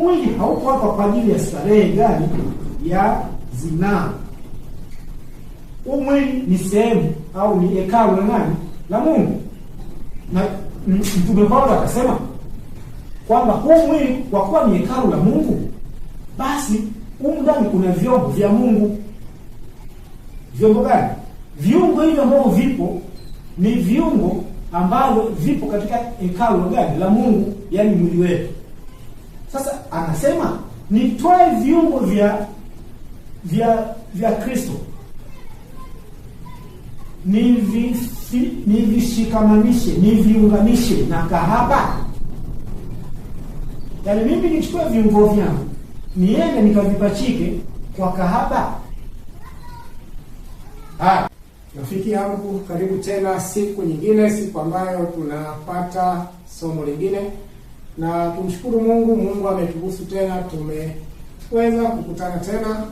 mwili hauko hapa kwa ajili ya starehe gani? Ya zinaa. Huu mwili ni sehemu au ni hekalu la nani? La Mungu. Na Mtume Paulo akasema kwamba huu mwili kwa kuwa ni hekalu la Mungu, basi humu ndani kuna vyombo vya Mungu. Vyombo gani? Viungo hivyo ambavyo vipo ni viungo ambavyo vipo katika hekalu gani? La Mungu, yani mwili wetu. Sasa anasema nitoe viungo vya Kristo nivishikamanishe, niviunganishe na kahaba. Yaani mimi nichukue viungo vyangu niende nikavipachike kwa kahaba. Rafiki yangu, karibu tena siku nyingine, siku ambayo tunapata somo lingine, na tumshukuru Mungu ameturuhusu tena tumeweza kukutana tena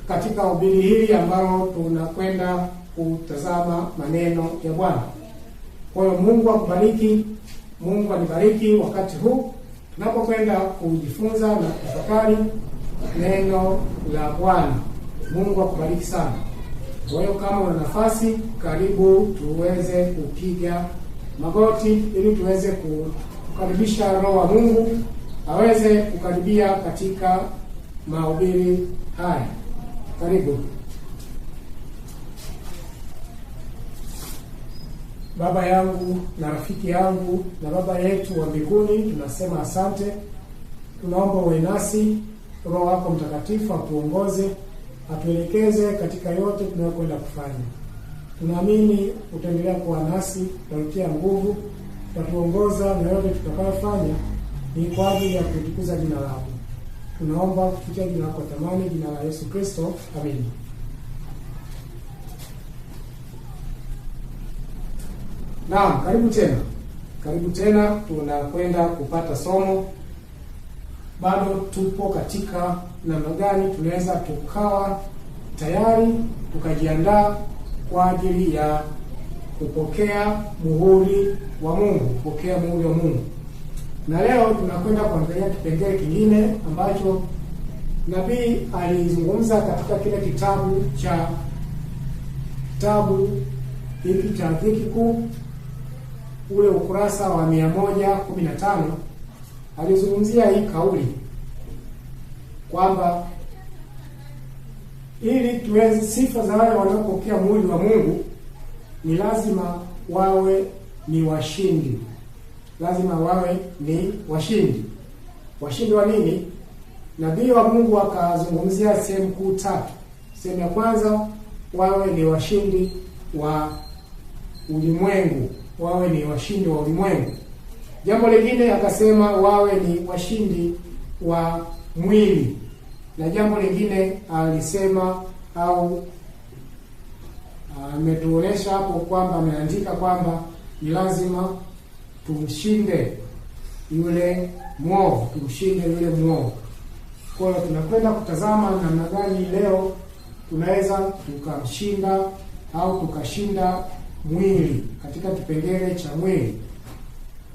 katika ubiri hili ambalo tunakwenda kutazama maneno ya Bwana. Kwa hiyo Mungu akubariki, Mungu anibariki wakati huu tunapokwenda kujifunza na kutafakari neno la Bwana. Mungu akubariki sana. Kwa hiyo kama una nafasi, karibu tuweze kupiga magoti ili tuweze kukaribisha Roho wa Mungu aweze kukaribia katika mahubiri haya. Karibu. Baba yangu na rafiki yangu na Baba yetu wa mbinguni, tunasema asante. Tunaomba uwe nasi, Roho wako Mtakatifu atuongoze, atuelekeze katika yote tunayokwenda kufanya. Tunaamini utaendelea kuwa nasi, utatutia nguvu, utatuongoza na yote tutakayofanya ni kwa ajili ya kutukuza jina lako. Tunaomba kupitia jina lako thamani, jina la Yesu Kristo. Amen. Naam, karibu tena. Karibu tena, tunakwenda kupata somo. Bado tupo katika namna gani tunaweza tukawa tayari tukajiandaa kwa ajili ya kupokea muhuri wa Mungu, kupokea muhuri wa Mungu. Na leo tunakwenda kuangalia kipengele kingine ambacho nabii alizungumza katika kile kitabu hiki cha Dhiki Kuu, ule ukurasa wa 115. Alizungumzia hii kauli kwamba ili tuweze sifa za wale wanaopokea muhuri wa Mungu ni lazima wawe ni washindi. Lazima wawe ni washindi. Washindi wa nini? Nabii wa Mungu akazungumzia sehemu kuu tatu. Sehemu ya kwanza, wawe ni washindi wa ulimwengu, wawe ni washindi wa ulimwengu. Jambo lingine akasema wawe ni washindi wa mwili. Na jambo lingine alisema au ametuonesha hapo kwamba ameandika kwamba ni lazima tumshinde yule mwovu, tumshinde yule mwovu. Kwa hiyo tunakwenda kutazama namna gani leo tunaweza tukamshinda au tukashinda mwili katika kipengele cha mwili.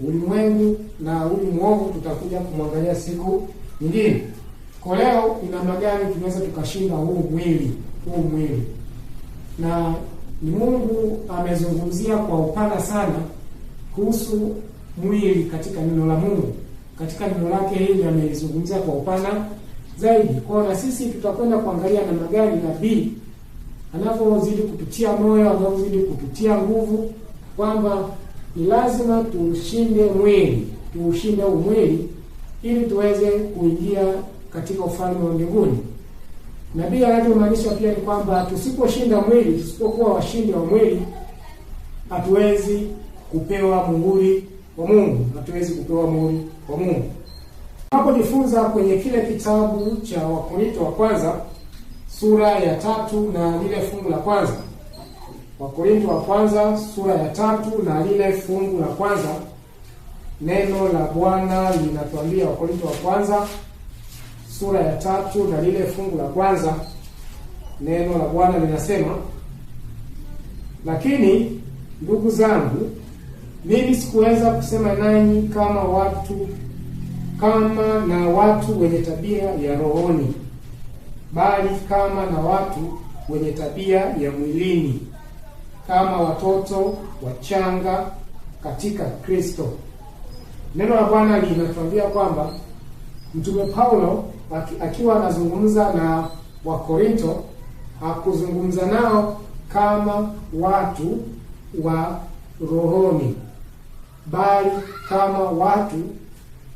Ulimwengu na ule mwovu tutakuja kumwangalia siku nyingine. Kwa leo ni namna gani tunaweza tukashinda huu mwili. Na ni Mungu amezungumzia kwa upana sana kuhusu mwili katika neno la Mungu. Katika neno lake hili amelizungumzia kwa upana zaidi. Kwa na sisi tutakwenda kuangalia namna gani nabii anapozidi kututia moyo, anapozidi kututia nguvu kwamba ni lazima tushinde mwili, tuushinde huu mwili ili tuweze kuingia katika ufalme wa mbinguni. Nabii anachomaanisha pia ni kwamba tusiposhinda mwili, tusipokuwa washindi wa mwili, hatuwezi kupewa muhuri wa Mungu, hatuwezi kupewa muhuri wa Mungu. Tunapojifunza kwenye kile kitabu cha Wakorintho wa kwanza sura ya 3 na lile fungu la kwanza. Wakorintho wa kwanza sura ya 3 na lile fungu la kwanza. Neno la Bwana linatuambia, Wakorintho wa kwanza sura ya 3 na lile fungu la kwanza. Neno la Bwana linasema, lakini ndugu zangu, mimi sikuweza kusema nanyi kama watu kama na watu wenye tabia ya rohoni, bali kama na watu wenye tabia ya mwilini, kama watoto wachanga katika Kristo. Neno la Bwana linatuambia kwamba Mtume Paulo akiwa anazungumza na Wakorinto hakuzungumza nao kama watu wa rohoni, bali kama watu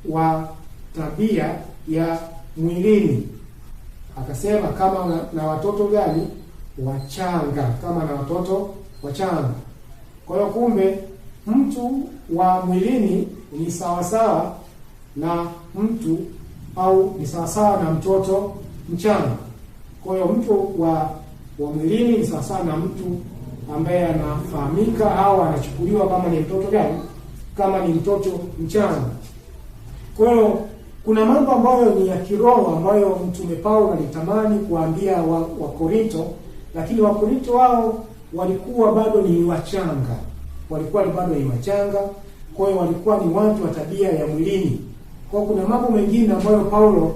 wa tabia ya mwilini. Akasema kama na watoto gani? Wachanga, kama na watoto wachanga. Kwa hiyo kumbe mtu wa mwilini ni sawasawa na mtu au ni sawasawa na mtoto mchanga. Kwa hiyo mtu wa mwilini ni sawasawa na mtu ambaye anafahamika au anachukuliwa kama ni mtoto gani? Kama ni mtoto mchanga. Kwa hiyo kuna mambo ambayo ni ya kiroho ambayo Mtume Paulo alitamani kuambia Wakorinto, lakini Wakorinto wao walikuwa bado ni wachanga. Kwa hiyo walikuwa ni watu wa tabia ya mwilini. Kwa hiyo kuna mambo mengine ambayo Paulo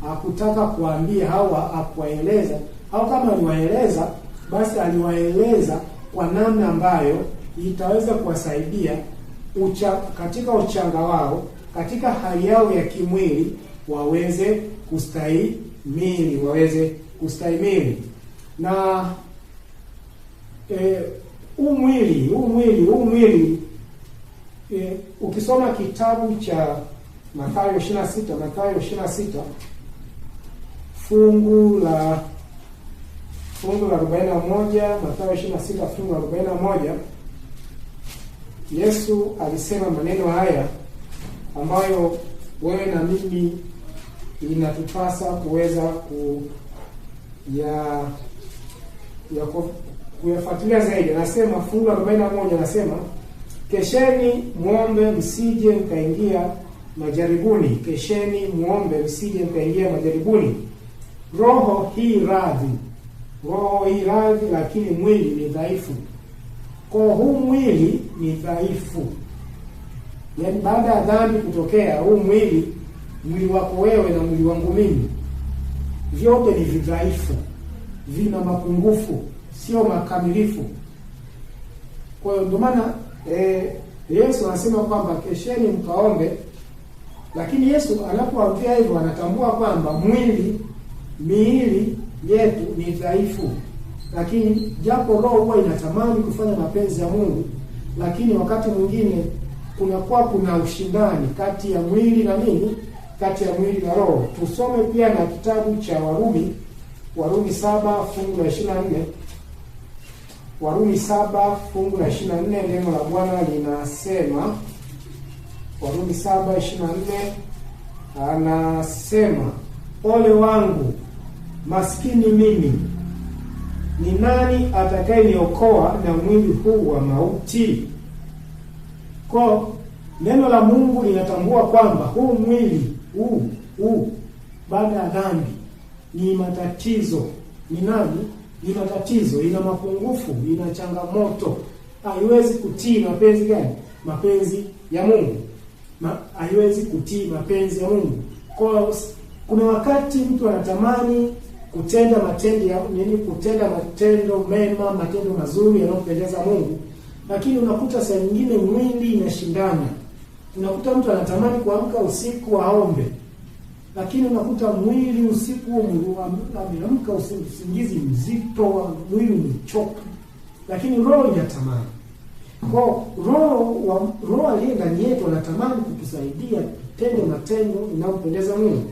hakutaka kuambia au hakuwaeleza, au kama aliwaeleza basi aliwaeleza kwa namna ambayo itaweza kuwasaidia katika uchanga wao, katika hali yao ya kimwili waweze kustahimili. Na mwili ukisoma kitabu cha Mathayo 26 fungu la 41, Mathayo 26 fungu la 41, Yesu alisema maneno haya ambayo wewe na mimi inatupasa kuweza kuyafuatilia zaidi. Anasema fungu la 41, anasema kesheni muombe msije mkaingia majaribuni. Kesheni muombe msije mkaingia majaribuni. Roho hii radhi, lakini mwili ni dhaifu. Kwa huu mwili ni dhaifu. Yaani baada ya dhambi kutokea, huu mwili wako wewe na mwili wangu mimi, vyote ni vidhaifu, vina mapungufu, sio makamilifu. Kwa hiyo ndio maana Yesu anasema kwamba kesheni mkaombe, lakini Yesu anapoambia hivyo anatambua kwamba miili yetu ni dhaifu. Lakini japo roho huwa inatamani kufanya mapenzi ya Mungu, lakini wakati mwingine kuna ushindani kati ya mwili na nini? Kati ya mwili na roho. Tusome pia na kitabu cha Warumi 7 fungu la 24. Warumi 7 fungu la 24, neno la Bwana linasema, Warumi 7:24 anasema, ole wangu maskini mimi, ni nani atakayeniokoa na mwili huu wa mauti? Kwa neno la Mungu linatambua kwamba huu mwili huu baada ya dhambi ni matatizo. Ni matatizo, ina mapungufu, ina changamoto. Haiwezi kutii mapenzi gani? Mapenzi ya Mungu. Haiwezi kutii mapenzi ya Mungu. Kwa kuna wakati mtu anatamani kutenda matendo mema, matendo mazuri yanayopendeza Mungu, lakini unakuta saa nyingine mwili inashindana. Unakuta mtu anatamani kuamka usiku aombe, lakini unakuta mwili usiku ameamka usingizi mzito, mwili umechoka, lakini roho inatamani. Kwa roho aliye ndani yetu anatamani kutusaidia tutende matendo yanayopendeza Mungu,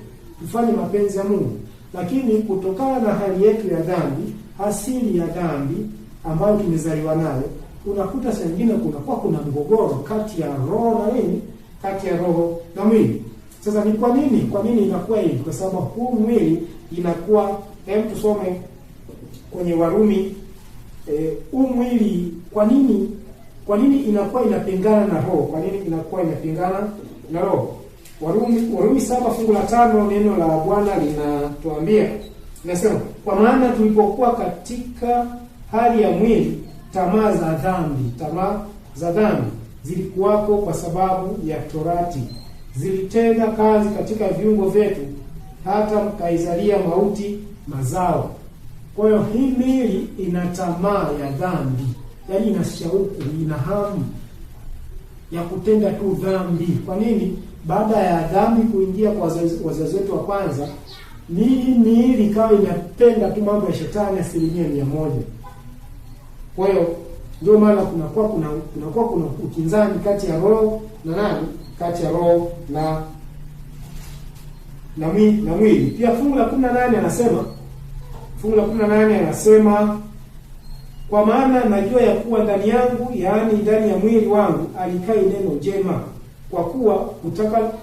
tufanye mapenzi ya Mungu, lakini kutokana na hali yetu ya dhambi, asili ya dhambi ambayo tumezaliwa nayo, unakuta saa nyingine kuna mgogoro kati ya roho na nini? Kati ya roho na mwili. Sasa ni kwa nini inakuwa hivi? Kwa sababu huu mwili inakuwa, tusome kwenye Warumi, huu mwili kwa nini inakuwa inapingana na roho? Kwa nini inakuwa inapingana na roho? Warumi 7 fungu la 5, neno la Bwana linatuambia, linasema, kwa maana tulipokuwa katika hali ya mwili, tamaa za dhambi zilikuwako kwa sababu ya torati, zilitenda kazi katika viungo vyetu, hata mkaizalia mauti mazao. Kwa hiyo hii miili ina tamaa ya dhambi, yaani ina shauku, ina hamu ya kutenda tu dhambi. Kwa nini? Baada ya dhambi kuingia kwa wazazi wetu wa kwanza, miili ikawa inapenda tu mambo ya shetani 100%. Kwa hiyo ndio maana kunakuwa kuna ukinzani kati ya roho na nani? Kati ya roho na mwili. Pia fungu la 18 anasema kwa maana najua ya kuwa ndani yangu, yaani ndani ya mwili wangu, alikai neno jema, kwa kuwa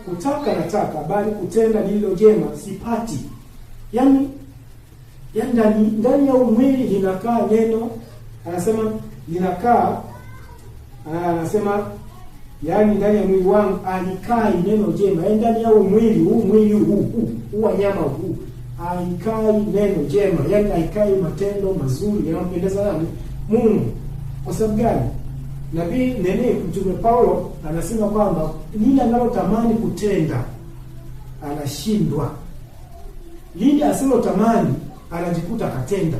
kutaka nataka, bali kutenda lililo jema sipati. Yaani ndani ya mwili linakaa neno, anasema yaani ndani ya mwili wangu alikai neno jema. Yaani ndani ya mwili huu wanyama huu alikai neno jema, yaani alikai matendo mazuri yanayompendeza nani? Mungu. Kwa sababu gani? Mtume Paulo anasema kwamba lile analotamani kutenda anashindwa, lile asilotamani anajikuta katenda.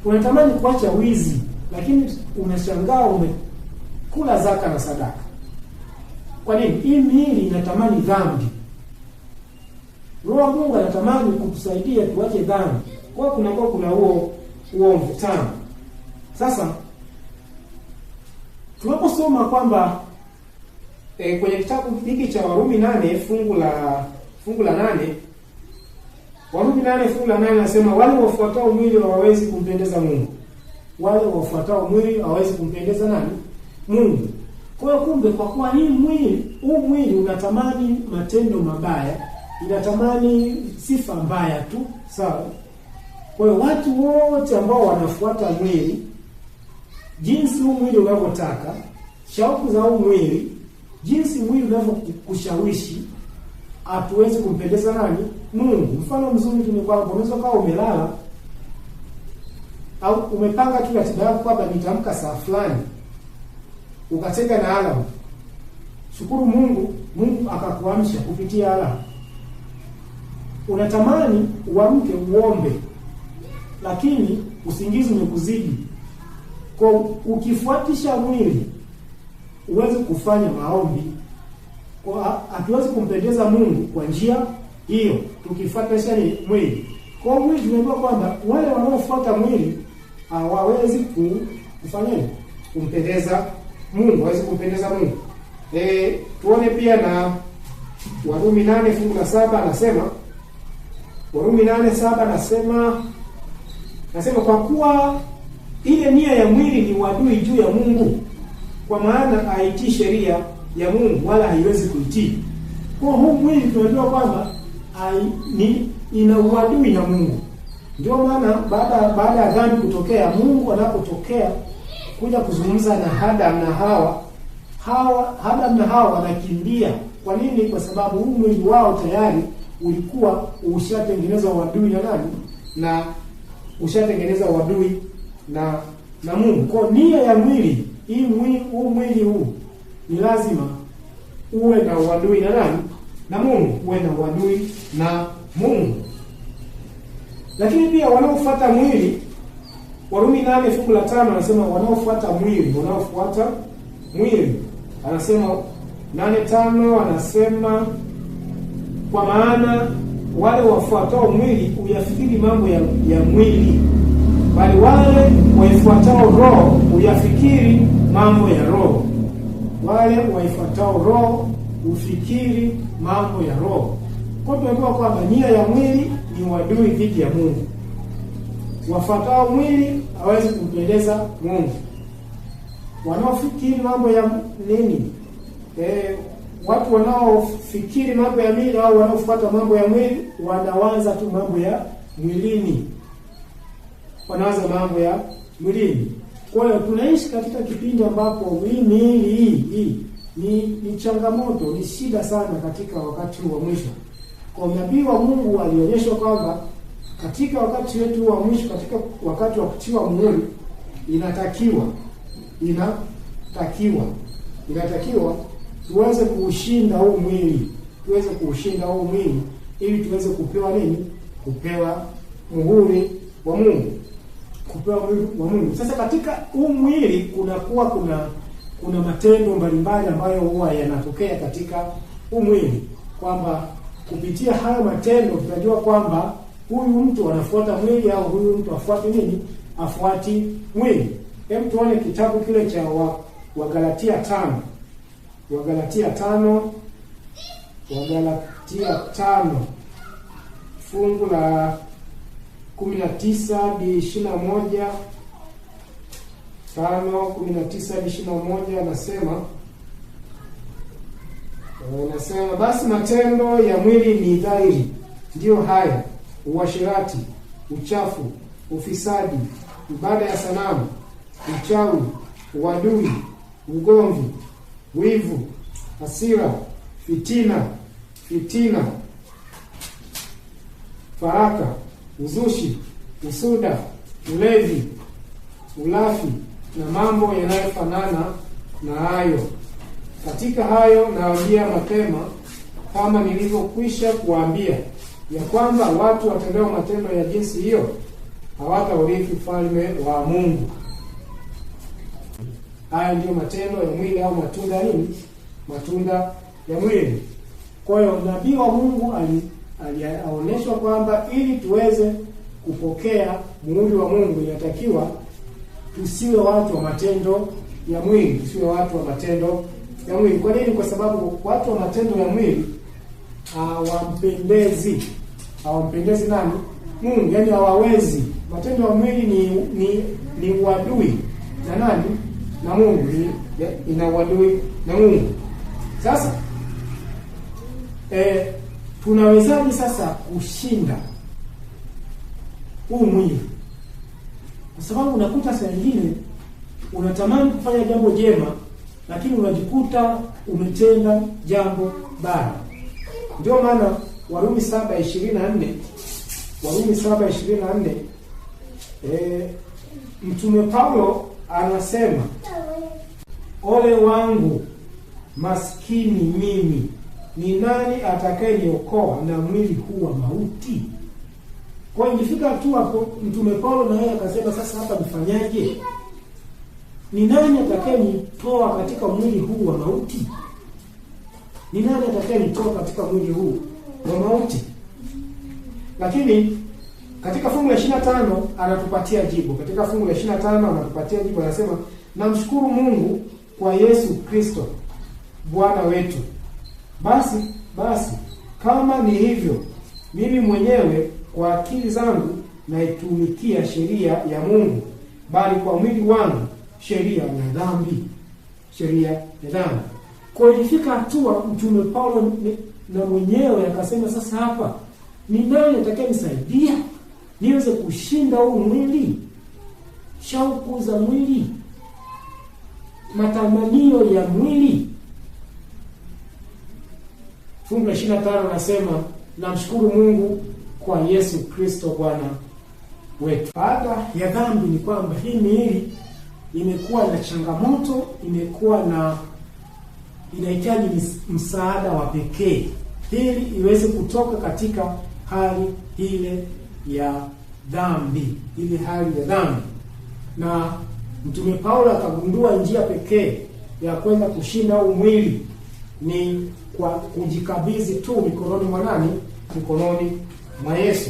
Unatamani kuacha wizi, lakini unashangaa umekula zaka na sadaka. Kwa nini? Hii miili inatamani dhambi. Roho Mungu anatamani kutusaidia tuache dhambi. Kwa kuna huo mvutano. Sasa tunaposoma kwamba kwenye kitabu hiki cha Warumi 8 fungu la 8, Warumi 8 fungu la 8 nasema wale wafuatao mwili hawawezi kumpendeza Mungu. Wale wafuatao mwili hawawezi kumpendeza nani? Mungu. Kwa hiyo kumbe, kwa kuwa huu mwili unatamani matendo mabaya, inatamani sifa mbaya tu, sawa? Kwa hiyo watu wote ambao wanafuata mwili, jinsi huu mwili unavyotaka, shauku za huu mwili, jinsi mwili unavyokushawishi, hatuwezi kumpendeza nani? Mungu. Mfano mzuri ni kwamba unaweza kuwa umelala au umepanga tu ratiba yako kwamba nitamka saa fulani, ukatega na alarm. Shukuru Mungu akakuamsha kupitia alarm. Unatamani uamke uombe, lakini usingizi umekuzidi. Kwa ukifuatisha mwili uweze kufanya maombi, kwa hatuwezi kumpendeza Mungu kwa njia hiyo tukifuatisha mwili. Kwa mwili tumeambiwa kwamba wale wanaofuata mwili hawawezi kufanya kumpendeza Mungu, hawezi kumpendeza Mungu. Tuone pia na Warumi 8 fungu la 7 anasema, Warumi 8:7 nasema kwa kuwa ile nia ya mwili ni uadui juu ya Mungu, kwa maana haitii sheria ya Mungu wala haiwezi kuitii. Kwa huu mwili tunajua kwamba ina uadui na Mungu. Ndio maana baada ya dhambi kutokea, Mungu anapotokea kuja kuzungumza na Adam na Hawa, Adam na Hawa wanakimbia. Kwa nini? Kwa sababu huu mwili wao tayari ulikuwa ushatengeneza uadui na nani? Na ushatengeneza uadui na Mungu. Kwa nia ya mwili, mwili huu ni lazima uwe na uadui na nani? Na Mungu, uwe na uadui na Mungu. Lakini pia wanaofuata mwili, Warumi 8 fungu la 5 anasema wanaofuata mwili, anasema 8:5 anasema kwa maana wale wafuatao mwili uyafikiri mambo ya mwili, bali wale waifuatao roho uyafikiri mambo ya roho. Wale waifuatao roho ufikiri mambo ya roho. Kwa tunajua kwamba nia ya mwili ni uadui dhidi ya Mungu. Wafuatao mwili hawezi kumpendeza Mungu. Wanaofikiri mambo ya nini? Watu wanaofikiri mambo ya mwili au wanaofuata mambo ya mwili wanawaza tu mambo ya mwilini. Wanawaza mambo ya mwilini. Kwa hiyo tunaishi katika kipindi ambapo hii ni changamoto, ni shida sana katika wakati wa mwisho. Kwa nabii wa Mungu alionyeshwa kwamba katika wakati wetu wa mwisho, katika wakati wa kutiwa muhuri, inatakiwa tuweze kuushinda huu mwili, tuweze kuushinda huu mwili ili tuweze kupewa nini? Kupewa muhuri wa Mungu, kupewa muhuri wa Mungu. Sasa katika huu mwili kuna matendo mbalimbali ambayo huwa yanatokea katika huu mwili, kwamba kupitia hayo matendo tutajua kwamba huyu mtu anafuata mwili au huyu mtu afuati nini? Afuati mwili. Hebu tuone kitabu kile cha Wagalatia 5. Wagalatia 5 fungu la 19 hadi 21. 5:19 hadi 21 anasema basi matendo ya mwili ni dhahiri, ndiyo haya: uasherati, uchafu, ufisadi, ibada ya sanamu, uchawi, uadui, ugomvi, wivu, hasira, fitina, faraka, uzushi, usuda, ulevi, ulafi na mambo yanayofanana na hayo. Katika hayo nawaambia mapema, kama nilivyokwisha kuwaambia, ya kwamba watu watendao matendo ya jinsi hiyo hawataurithi ufalme wa Mungu. Haya ndiyo matendo ya mwili au matunda ya nini? Matunda ya mwili. Kwa hiyo nabii wa Mungu alionyeshwa kwamba ili tuweze kupokea muhuri wa Mungu inatakiwa tusiwe watu wa matendo ya mwili, tusiwe watu wa matendo ya mwili. Kwa nini? Kwa sababu watu wa matendo ya mwili hawampendezi nani? Mungu. Yaani hawawezi. Matendo ya mwili ni uadui na nani? Na Mungu. Ina uadui na Mungu. Sasa tunawezaje sasa kushinda huu mwili? Kwa sababu unakuta saa nyingine unatamani kufanya jambo jema, lakini unajikuta umetenda jambo baya. Ndio maana Warumi 7:24 Mtume Paulo anasema, ole wangu maskini mimi, ni nani atakayeniokoa na mwili huu wa mauti? Kwa hiyo ilifika tu hapo Mtume Paulo na yeye akasema, sasa hapa nifanyaje? Ni nani atakayenitoa katika mwili huu wa mauti? Ni nani atakayenitoa katika mwili huu wa mauti? Lakini katika fungu la 25 anatupatia jibu. Katika fungu la 25 anatupatia jibu, anasema, namshukuru Mungu kwa Yesu Kristo Bwana wetu. Basi kama ni hivyo, mimi mwenyewe kwa akili zangu naitumikia sheria ya Mungu, bali kwa mwili wangu sheria ya dhambi. Kwa ilifika hatua Mtume Paulo na mwenyewe akasema, sasa hapa ni nani atakayenisaidia niweze kushinda huu mwili, shauku za mwili, matamanio ya mwili? Fungu la 25 nasema, namshukuru Mungu kwa Yesu Kristo Bwana wetu. Baada ya dhambi ni kwamba hii miili imekuwa na changamoto, inahitaji msaada wa pekee ili iweze kutoka katika hali ile ya dhambi, na Mtume Paulo akagundua njia pekee ya kwenda kushinda huu mwili ni kwa kujikabidhi tu mikononi mwa nani? Mikononi mwa Yesu.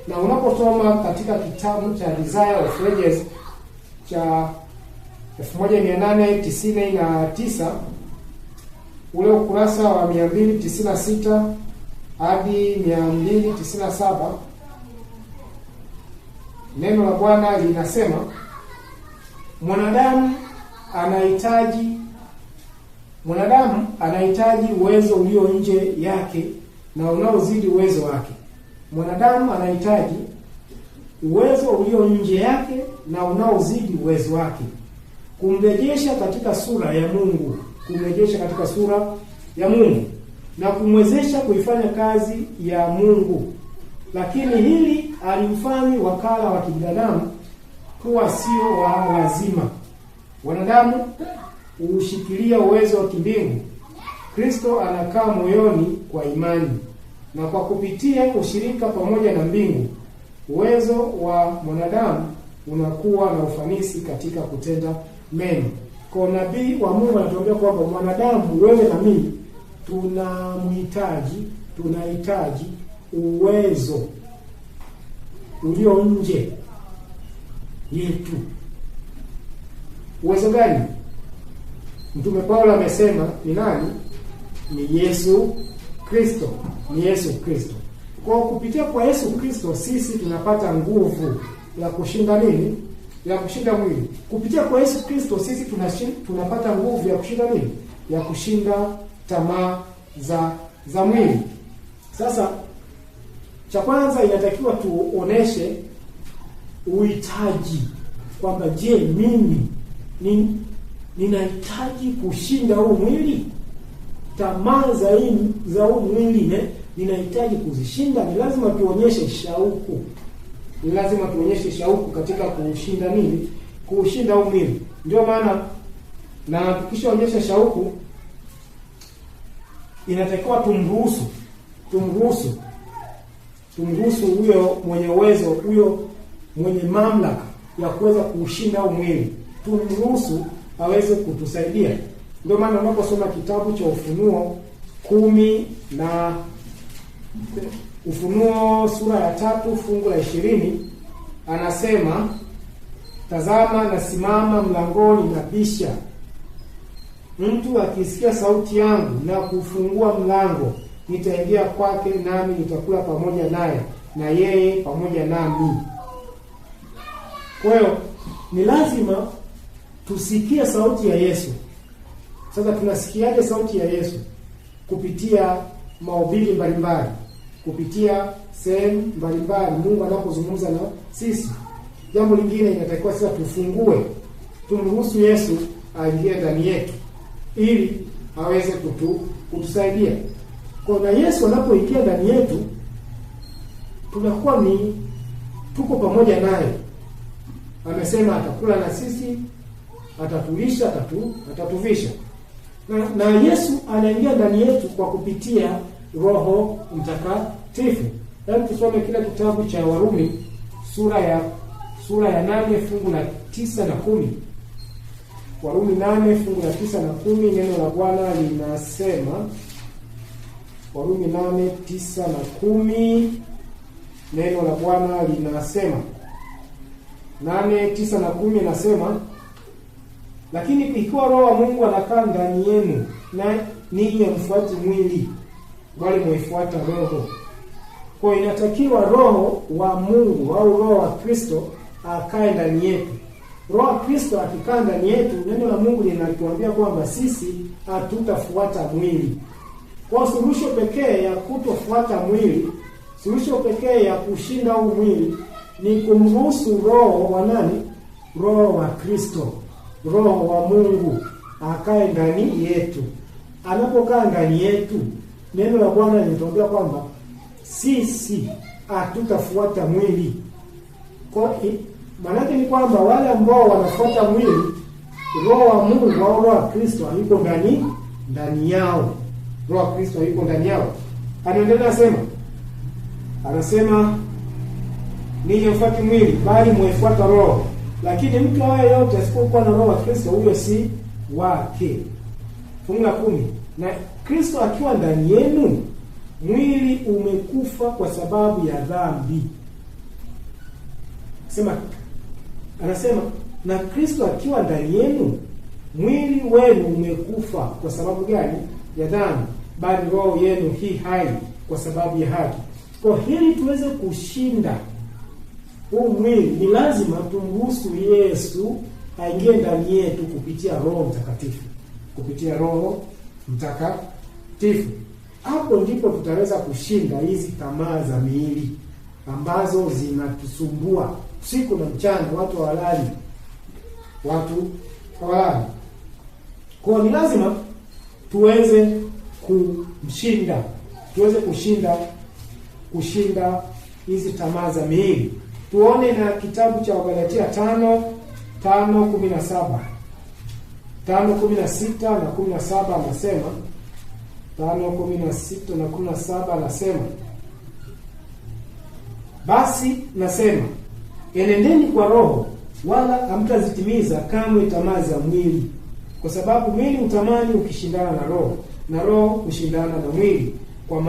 Na unaposoma katika kitabu cha Desire of Ages cha 1899 ule ukurasa wa 296 hadi 297, neno la Bwana linasema, mwanadamu anahitaji uwezo ulio nje yake na unaozidi uwezo wake. Mwanadamu anahitaji uwezo ulio nje yake na unaozidi uwezo wake, kumrejesha katika sura ya Mungu, na kumwezesha kuifanya kazi ya Mungu. Lakini hili alimfanyi wakala wa kibinadamu kuwa sio wa lazima. Wanadamu hushikilia uwezo wa kimbingu Kristo anakaa moyoni kwa imani, na kwa kupitia ushirika pamoja na mbingu, uwezo wa mwanadamu unakuwa na ufanisi katika kutenda mema. Kwa nabii wa Mungu anatuambia kwamba mwanadamu, wewe na mimi, tunahitaji uwezo ulio nje yetu. Uwezo gani? Mtume Paulo amesema ni nani? Ni Yesu Kristo. Ni Yesu Kristo. Kwa kupitia kwa Yesu Kristo sisi tunapata nguvu ya kushinda nini? Ya kushinda mwili. Kupitia kwa Yesu Kristo sisi tunapata nguvu ya kushinda nini? Ya kushinda tamaa za mwili. Sasa cha kwanza inatakiwa tuoneshe uhitaji, kwamba je, mimi ninahitaji kushinda huu mwili? Tamaa za huu mwili ninahitaji kuzishinda. Ni lazima tuonyeshe shauku. Ni lazima tuonyeshe shauku katika kushinda nini? Kushinda huu mwili. Ndio maana na tukishaonyesha shauku, inatakiwa tumruhusu huyo mwenye uwezo, huyo mwenye mamlaka ya kuweza kushinda huu mwili. Tumruhusu aweze kutusaidia. Ndio maana unaposoma kitabu cha Ufunuo sura ya 3 fungu la 20, anasema, tazama nasimama mlangoni nabisha. Mtu akisikia sauti yangu na kufungua mlango, nitaingia kwake, nami nitakula pamoja naye na yeye pamoja nami. Kwa hiyo ni lazima tusikie sauti ya Yesu. Sasa tunasikiaje sauti ya Yesu? Kupitia mahubiri mbalimbali, kupitia sehemu mbalimbali Mungu anapozungumza na sisi. Jambo lingine inatakiwa sasa tumruhusu Yesu aingie ndani yetu ili aweze kutusaidia. Kwa na Yesu anapoingia ndani yetu, tunakuwa tuko pamoja naye. Amesema atakula na sisi, atatulisha, atatuvisha. Na Yesu anaingia ndani yetu kwa kupitia Roho Mtakatifu. Hebu tusome kile kitabu cha Warumi sura ya 8 fungu la 9 na 10. Warumi 8 fungu la 9 na 10, neno la Bwana linasema, Warumi 8 9 na 10, neno la Bwana linasema 8 9 na 10, nasema, lakini ikiwa Roho wa Mungu anakaa ndani yenu, na ninyi hamfuati mwili bali mwifuata Roho. Kwa inatakiwa Roho wa Mungu au Roho wa Kristo akae ndani yetu. Roho wa Kristo akikaa ndani yetu, neno la Mungu linatuambia kwamba sisi hatutafuata mwili. Kwa suluhisho pekee ya kutofuata mwili, suluhisho pekee ya kushinda huu mwili ni kumruhusu Roho wa nani? Roho wa Kristo, Roho wa Mungu akae ndani yetu. Anapokaa ndani yetu, neno la Bwana linatuambia kwamba sisi hatutafuata mwili. Kwa maana ni kwamba wale ambao wanafuata mwili, Roho wa Mungu au Roho wa Kristo hayuko ndani yao. Roho wa Kristo hayuko ndani yao. Anaendelea anasema ninyi mfuati mwili bali mwefuata Roho. Lakini mtu awaye yote asipokuwa na Roho wa Kristo, huyo si wake. Fungu la 10, na Kristo akiwa ndani yenu, mwili umekufa kwa sababu ya dhambi. Anasema na Kristo akiwa ndani yenu, mwili wenu umekufa kwa sababu gani? Ya dhambi, bali roho yenu hii hai kwa sababu ya haki. Kwa hili tuweze kushinda huu mwili, ni lazima tumruhusu Yesu aingie ndani yetu kupitia Roho Mtakatifu. Kupitia Roho Mtakatifu. Hapo ndipo tutaweza kushinda hizi tamaa za miili ambazo zinatusumbua usiku na mchana. Watu hawalali. Kwa ni lazima tuweze kushinda hizi tamaa za miili. Tuone na kitabu cha Wagalatia 5:17. 5:16 na 17 anasema, 5:16 na 17 anasema, basi nasema enendeni kwa Roho, wala hamtazitimiza kamwe tamaa za mwili, kwa sababu mwili utamani ukishindana na Roho, na Roho hushindana na mwili, kwa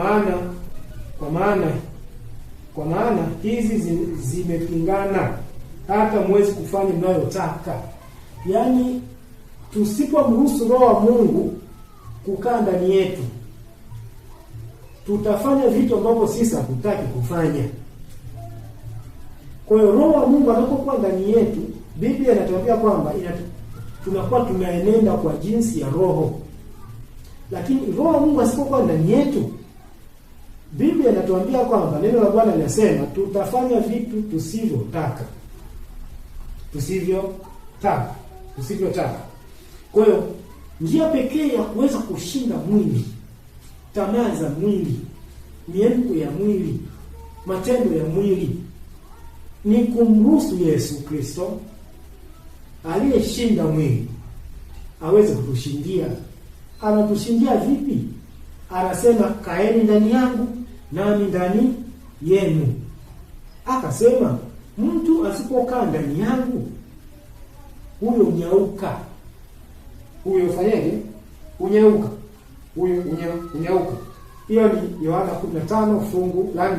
maana hizi zimepingana, hata mwezi kufanya mnayotaka. Yaani tusipomruhusu Roho wa Mungu kukaa ndani yetu, tutafanya vitu ambavyo sisi hatutaki kufanya. Kwa hiyo Roho wa Mungu anapokuwa ndani yetu, Biblia inatuambia kwamba tunakuwa tunaenenda kwa jinsi ya Roho. Lakini Roho wa Mungu asipokuwa ndani yetu, Biblia inatuambia kwamba neno la Bwana linasema tutafanya vitu tusivyotaka. Kwa hiyo njia pekee ya kuweza kushinda mwili, tamaa za mwili, mienendo ya mwili, matendo ya mwili, ni kumruhusu Yesu Kristo aliyeshinda mwili aweze kutushindia. Anatushindia vipi? Anasema kaeni ndani yangu nami ndani yenu. Akasema mtu asipokaa ndani yangu, huyo unyauka. Huyo fanyaje? Unyauka. Huyo unyauka. Hiyo ni Yohana 15 fungu la 4.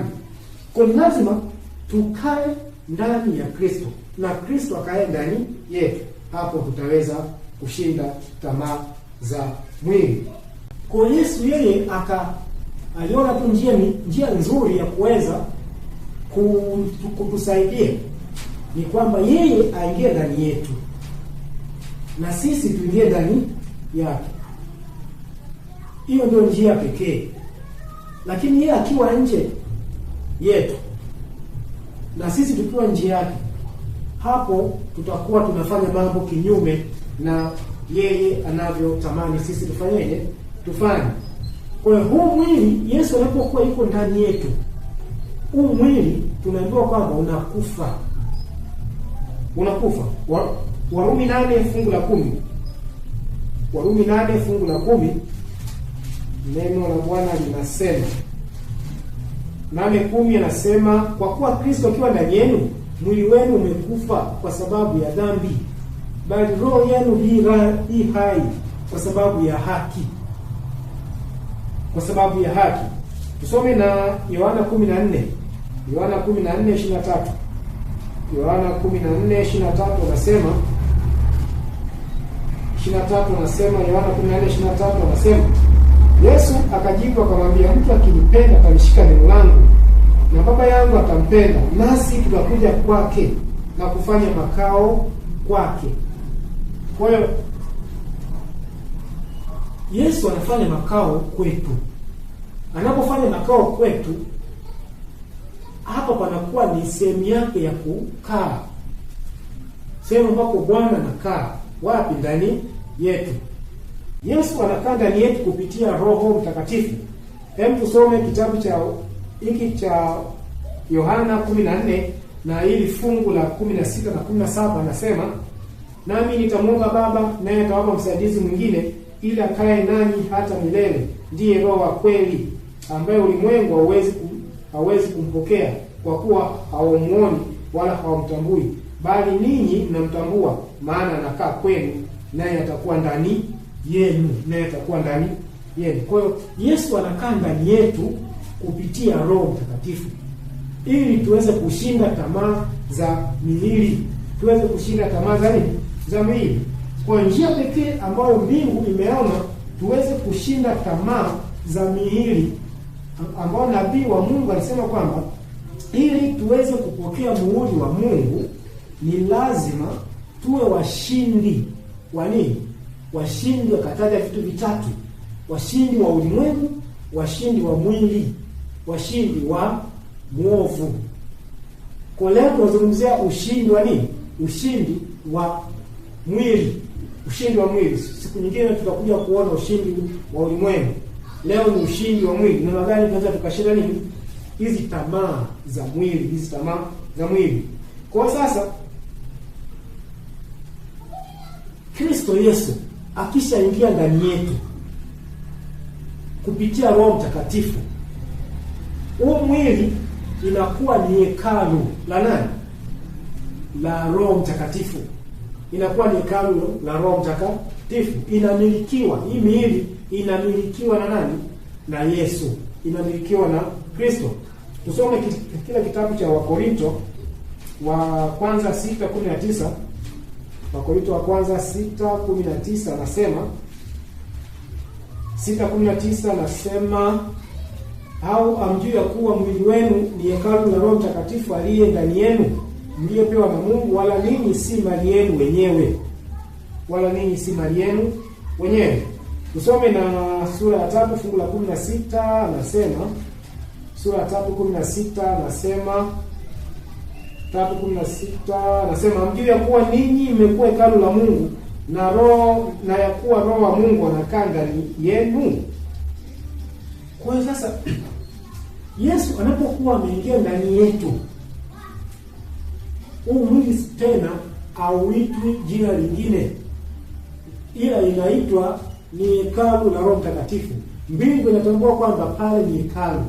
Kwa lazima tukae ndani ya Kristo na Kristo akae ndani yetu. Hapo tutaweza kushinda tamaa za mwili. Kwa Yesu yeye aliona tu njia nzuri ya kuweza kutusaidia ni kwamba yeye aingie ndani yetu na sisi tuingie ndani yake. Hiyo ndio njia pekee. Lakini yeye akiwa nje yetu na sisi tukiwa nje yake, hapo tutakuwa tunafanya mambo kinyume na yeye anavyotamani sisi tufanyeje? Tufanye. Kwa hiyo huu mwili Yesu anapokuwa yuko ndani yetu, huu mwili tunaambiwa kwamba unakufa. Warumi 8 fungu la 10. Warumi 8 fungu la 10, neno la Bwana linasema, 8:10 anasema, kwa kuwa Kristo akiwa ndani yenu, mwili wenu umekufa kwa sababu ya dhambi, bali roho yenu hii hai kwa sababu ya haki. Kwa sababu ya haki. Tusome na Yohana 14. Yohana 14:23. Yohana 14:23 anasema, 23 anasema, Yohana 14:23 anasema, Yesu akajibu akamwambia, mtu akinipenda atalishika neno langu, na Baba yangu atampenda, nasi tutakuja kwake na kufanya makao kwake. Kwa hiyo Yesu anafanya makao kwetu. Anapofanya makao kwetu, hapa panakuwa ni sehemu yake ya kukaa, sehemu ambapo Bwana anakaa. Wapi? Ndani yetu. Yesu anakaa ndani yetu kupitia Roho Mtakatifu. Hebu tusome kitabu cha Yohana 14 na hili fungu la 16 na 17. Anasema, nami nitamwomba Baba, naye atawapa msaidizi mwingine, ili akae nanyi hata milele, ndiye Roho wa kweli, ambaye ulimwengu hawezi kumpokea, kwa kuwa hawamuoni wala hawamtambui, bali ninyi mnamtambua, maana anakaa kwenu, naye atakuwa ndani yenu. Kwa hiyo Yesu anakaa ndani yetu kupitia Roho Mtakatifu, ili tuweze kushinda tamaa za miili, tuweze kushinda tamaa za miili. Kwa njia pekee ambayo mbingu imeona tuweze kushinda tamaa za miili, ambao nabii wa Mungu alisema kwamba ili tuweze kupokea muhuri wa Mungu ni lazima tuwe washindi. Wa nini? Washindi, akataja vitu vitatu: washindi wa ulimwengu, washindi wa mwili, washindi wa mwovu. Kwa leo tunazungumzia ushindi wa nini? Ushindi wa mwili. Ushindi wa mwili. Siku nyingine tutakuja kuona ushindi wa ulimwengu. Leo ni ushindi wa mwili. Namna gani tunaweza tukashinda nini? Hizi tamaa za mwili, Kwa sasa Kristo Yesu akishaingia ndani yetu, kupitia Roho Mtakatifu. Huu mwili inakuwa ni hekalu la nani? La Roho Mtakatifu. Inakuwa ni hekalu la Roho Mtakatifu. Inamilikiwa, hii miili inamilikiwa na nani? Na Yesu. Inamilikiwa na Kristo. Tusome kile kitabu cha Wakorinto wa kwanza 6:19. Wakorinto wa kwanza 6:19 nasema 6:19 nasema, au hamjui ya kuwa mwili wenu ni hekalu la Roho Mtakatifu aliye ndani yenu, mliopewa na Mungu, wala ninyi si mali yenu wenyewe. Wala ninyi si mali yenu wenyewe. Tusome na sura ya 3 fungu la 16 nasema, sura ya 3:16 nasema 3:16 nasema, hamjui ya kuwa ninyi mmekuwa hekalu la Mungu na roho, na ya kuwa Roho wa Mungu anakaa ndani yenu. Kwa hiyo sasa Yesu anapokuwa ameingia ndani yetu, huu mwili tena hauitwi jina lingine, ila inaitwa ni hekalu la Roho Mtakatifu. Mbingu inatambua kwamba pale ni hekalu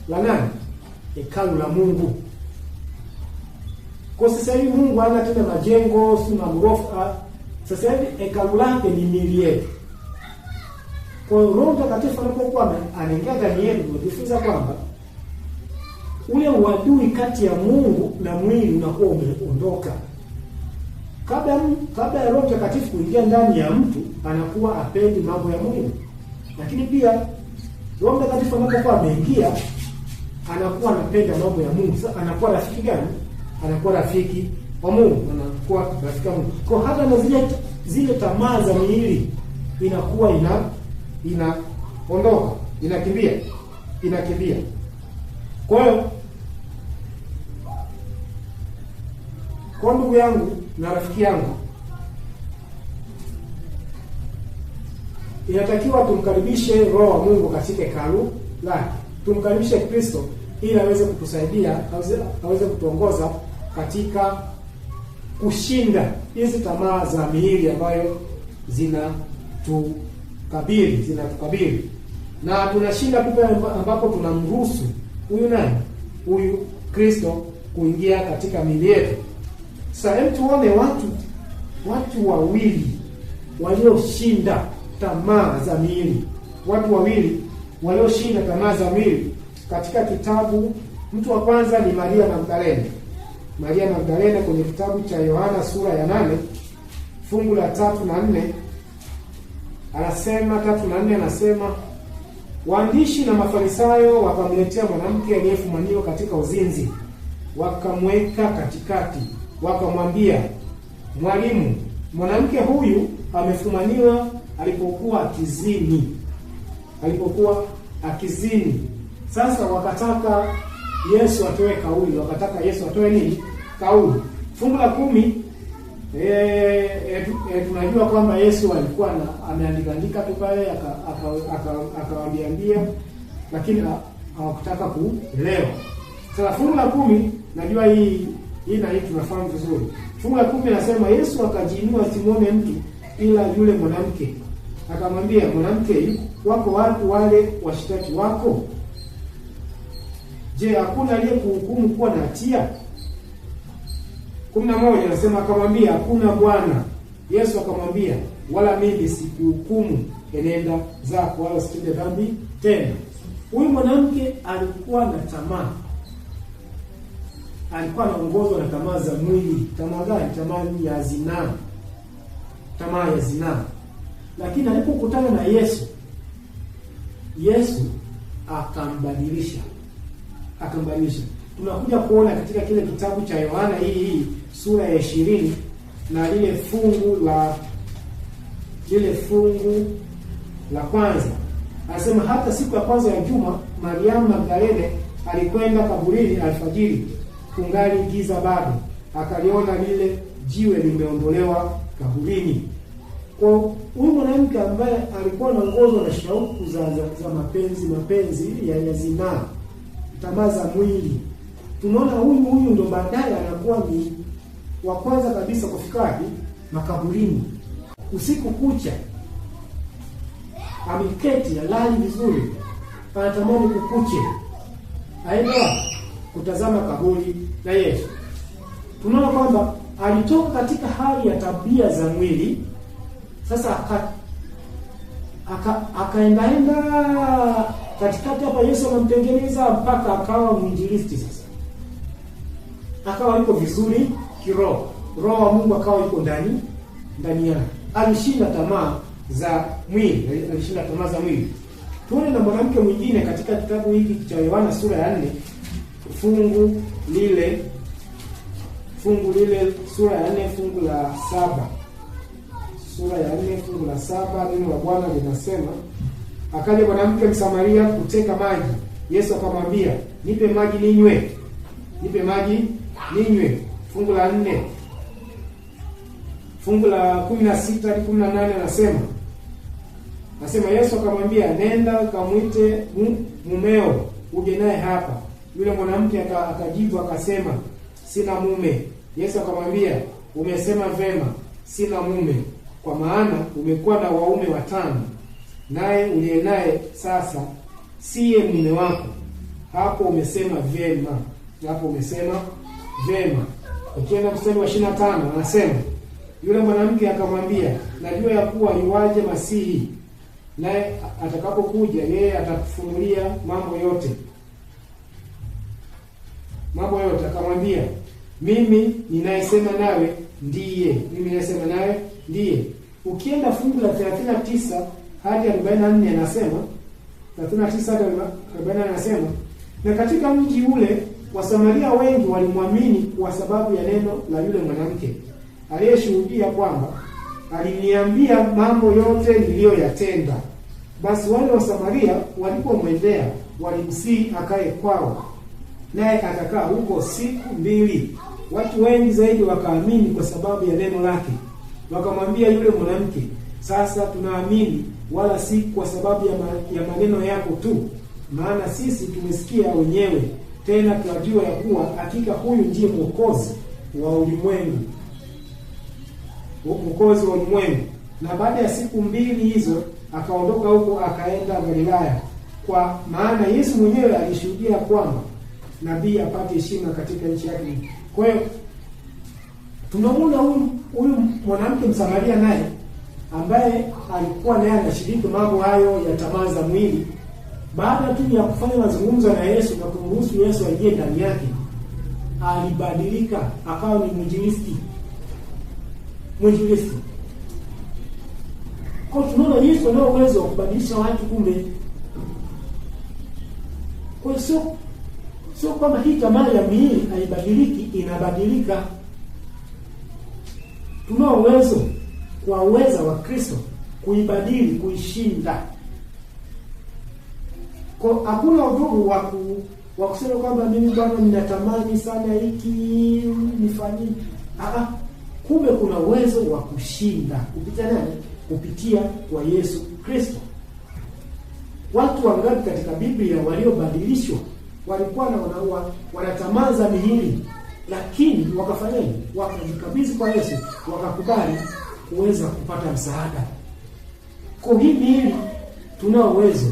la nani? Hekalu la Mungu. Kwa sasa hivi Mungu hana tena majengo, si magorofa. Sasa hivi hekalu lake ni miili yetu. Kwa hiyo Roho Mtakatifu anapokuwa anaingia ndani yetu, tunajifunza kwamba ule uadui kati ya Mungu na mwili unakuwa umeondoka. Kabla ya Roho Mtakatifu kuingia ndani ya mtu, anakuwa apendi mambo ya mwili. Lakini pia Roho Mtakatifu anapokuwa ameingia, anakuwa anapenda mambo ya Mungu. Sasa anakuwa rafiki gani? Anakuwa rafiki wa Mungu, anakuwa rafiki wa Mungu. Kwa hata na zile tamaa za miili inakuwa inaondoka, inakimbia. Kwa hiyo kwa ndugu yangu na rafiki yangu, inatakiwa tumkaribishe Roho wa Mungu katika hekalu lake. Tumkaribishe Kristo ili aweze kutusaidia, aweze kutuongoza katika kushinda hizi tamaa za miili ambayo zinatukabili. Na tunashinda pale ambapo tunamruhusu huyu nani? Huyu Kristo kuingia katika miili yetu. Sasa hebu tuone watu wawili walioshinda tamaa za miili. Watu wawili walioshinda tamaa za miili katika kitabu. Mtu wa kwanza ni Maria Magdalene. Maria Magdalene kwenye kitabu cha Yohana sura ya 8 fungu la 3 na 4 anasema 3 na 4 anasema, waandishi na Mafarisayo wakamletea mwanamke aliyefumaniwa katika uzinzi, wakamweka katikati, wakamwambia, Mwalimu, mwanamke huyu amefumaniwa alipokuwa akizini. Sasa wakataka Yesu atoe kauli. Kauli. Fungu la 10 tunajua kwamba Yesu alikuwa ameandika tu pale, akawaambia, lakini hawakutaka kuelewa. Sasa fungu la 10 najua hii na hii tunafahamu vizuri. Fungu la 10 nasema, Yesu akajiinua asimwone mtu ila yule mwanamke. Akamwambia, mwanamke, wako watu wale washtaki wako? Je, hakuna aliyekuhukumu kuwa na hatia? 11 anasema, akamwambia, hakuna Bwana. Yesu akamwambia, wala mimi sikuhukumu, enenda zako, wala usitende dhambi tena. Huyu mwanamke alikuwa na tamaa. Alikuwa anaongozwa na tamaa za mwili. Tamaa gani? Tamaa ya zinaa. Lakini alipokutana na Yesu akambadilisha. Tunakuja kuona katika kile kitabu cha Yohana hii sura ya 20 na lile fungu la kwanza. Anasema, hata siku ya kwanza ya juma, Mariamu Magdalene alikwenda kaburini alfajiri, kungali giza bado, akaliona lile jiwe limeondolewa kaburini. Kwa huyu mwanamke ambaye alikuwa anaongozwa na shauku za mapenzi ya zinaa, tamaa za mwili, tunaona huyu ndo baadaye anakuwa ni wa kwanza kabisa kufika makaburini usiku kucha. ameketi alali vizuri, anatamani kukuche, aende kutazama kaburi la Yesu. Tunaona kwamba alitoka katika hali ya tabia za mwili, sasa akaendaenda katikati hapa. Yesu anamtengeneza mpaka akawa mwinjilisti. Sasa akawa yuko vizuri kiroho, roho wa Mungu akawa yuko ndani yake. Alishinda tamaa za mwili, Tuone na mwanamke mwingine katika kitabu hiki cha Yohana sura ya 4 fungu lile sura ya 4 fungu la 7. Sura ya 4 fungu la 7, neno la Bwana linasema, akaja mwanamke Msamaria kuteka maji. Yesu akamwambia, nipe maji ninywe. Fungu la 4 fungu la 16 hadi 18 anasema Yesu akamwambia, nenda kamwite mumeo uje naye hapa. Yule mwanamke akajibu akasema, sina mume. Yesu akamwambia, umesema vema, sina mume, kwa maana umekuwa na waume 5, naye uliye naye sasa siye mume wako. Hapo umesema vema. Ukienda mstari wa 25 anasema, yule mwanamke akamwambia, najua ya kuwa yuaje Masihi, naye atakapokuja yeye atakufunulia mambo yote. Akamwambia, mimi ninayesema nawe ndiye. Ukienda fungu la 39 hadi 44 anasema, 39 hadi 44 anasema, na katika mji ule Wasamaria wengi walimwamini kwa sababu ya neno la yule mwanamke, aliyeshuhudia kwamba aliniambia mambo yote niliyoyatenda. Basi wale Wasamaria walipomwendea walimsihi akae kwao, naye akakaa huko siku 2. Watu wengi zaidi wakaamini kwa sababu ya neno lake. Wakamwambia yule mwanamke, sasa tunaamini, wala si kwa sababu ya maneno yako tu, maana sisi tumesikia wenyewe, tena tunajua ya kuwa hakika huyu ndiye mwokozi wa ulimwengu. Na baada ya siku 2 hizo akaondoka huko akaenda Galilaya, kwa maana Yesu mwenyewe alishuhudia kwamba nabii apate heshima katika nchi yake. Kwa hiyo tunamuona huyu mwanamke Msamaria naye ambaye alikuwa naye anashiriki mambo hayo ya tamaa za mwili. Baada tu ya kufanya mazungumzo na Yesu na kumruhusu Yesu aingie ndani yake, alibadilika akawa ni mwinjilisti. Kwa tunaona Yesu ana uwezo wa kubadilisha watu kumbe. Kwa sio kama hii tamaa ya mwili haibadiliki, inabadilika. Tuna uwezo kwa uweza wa Kristo kuibadili, kuishinda. Kwa hakuna udhuru wa kusema kwamba mimi Bwana ninatamani sana hiki nifanyie. Kumbe kuna uwezo wa kushinda kupitia nani? Kupitia kwa Yesu Kristo. Watu wangapi katika Biblia waliobadilishwa walikuwa wanatamaza mihili, lakini wakafanyaje? Wakajikabidhi kwa Yesu, wakakubali kuweza kupata msaada. Kwa hii mihili tuna uwezo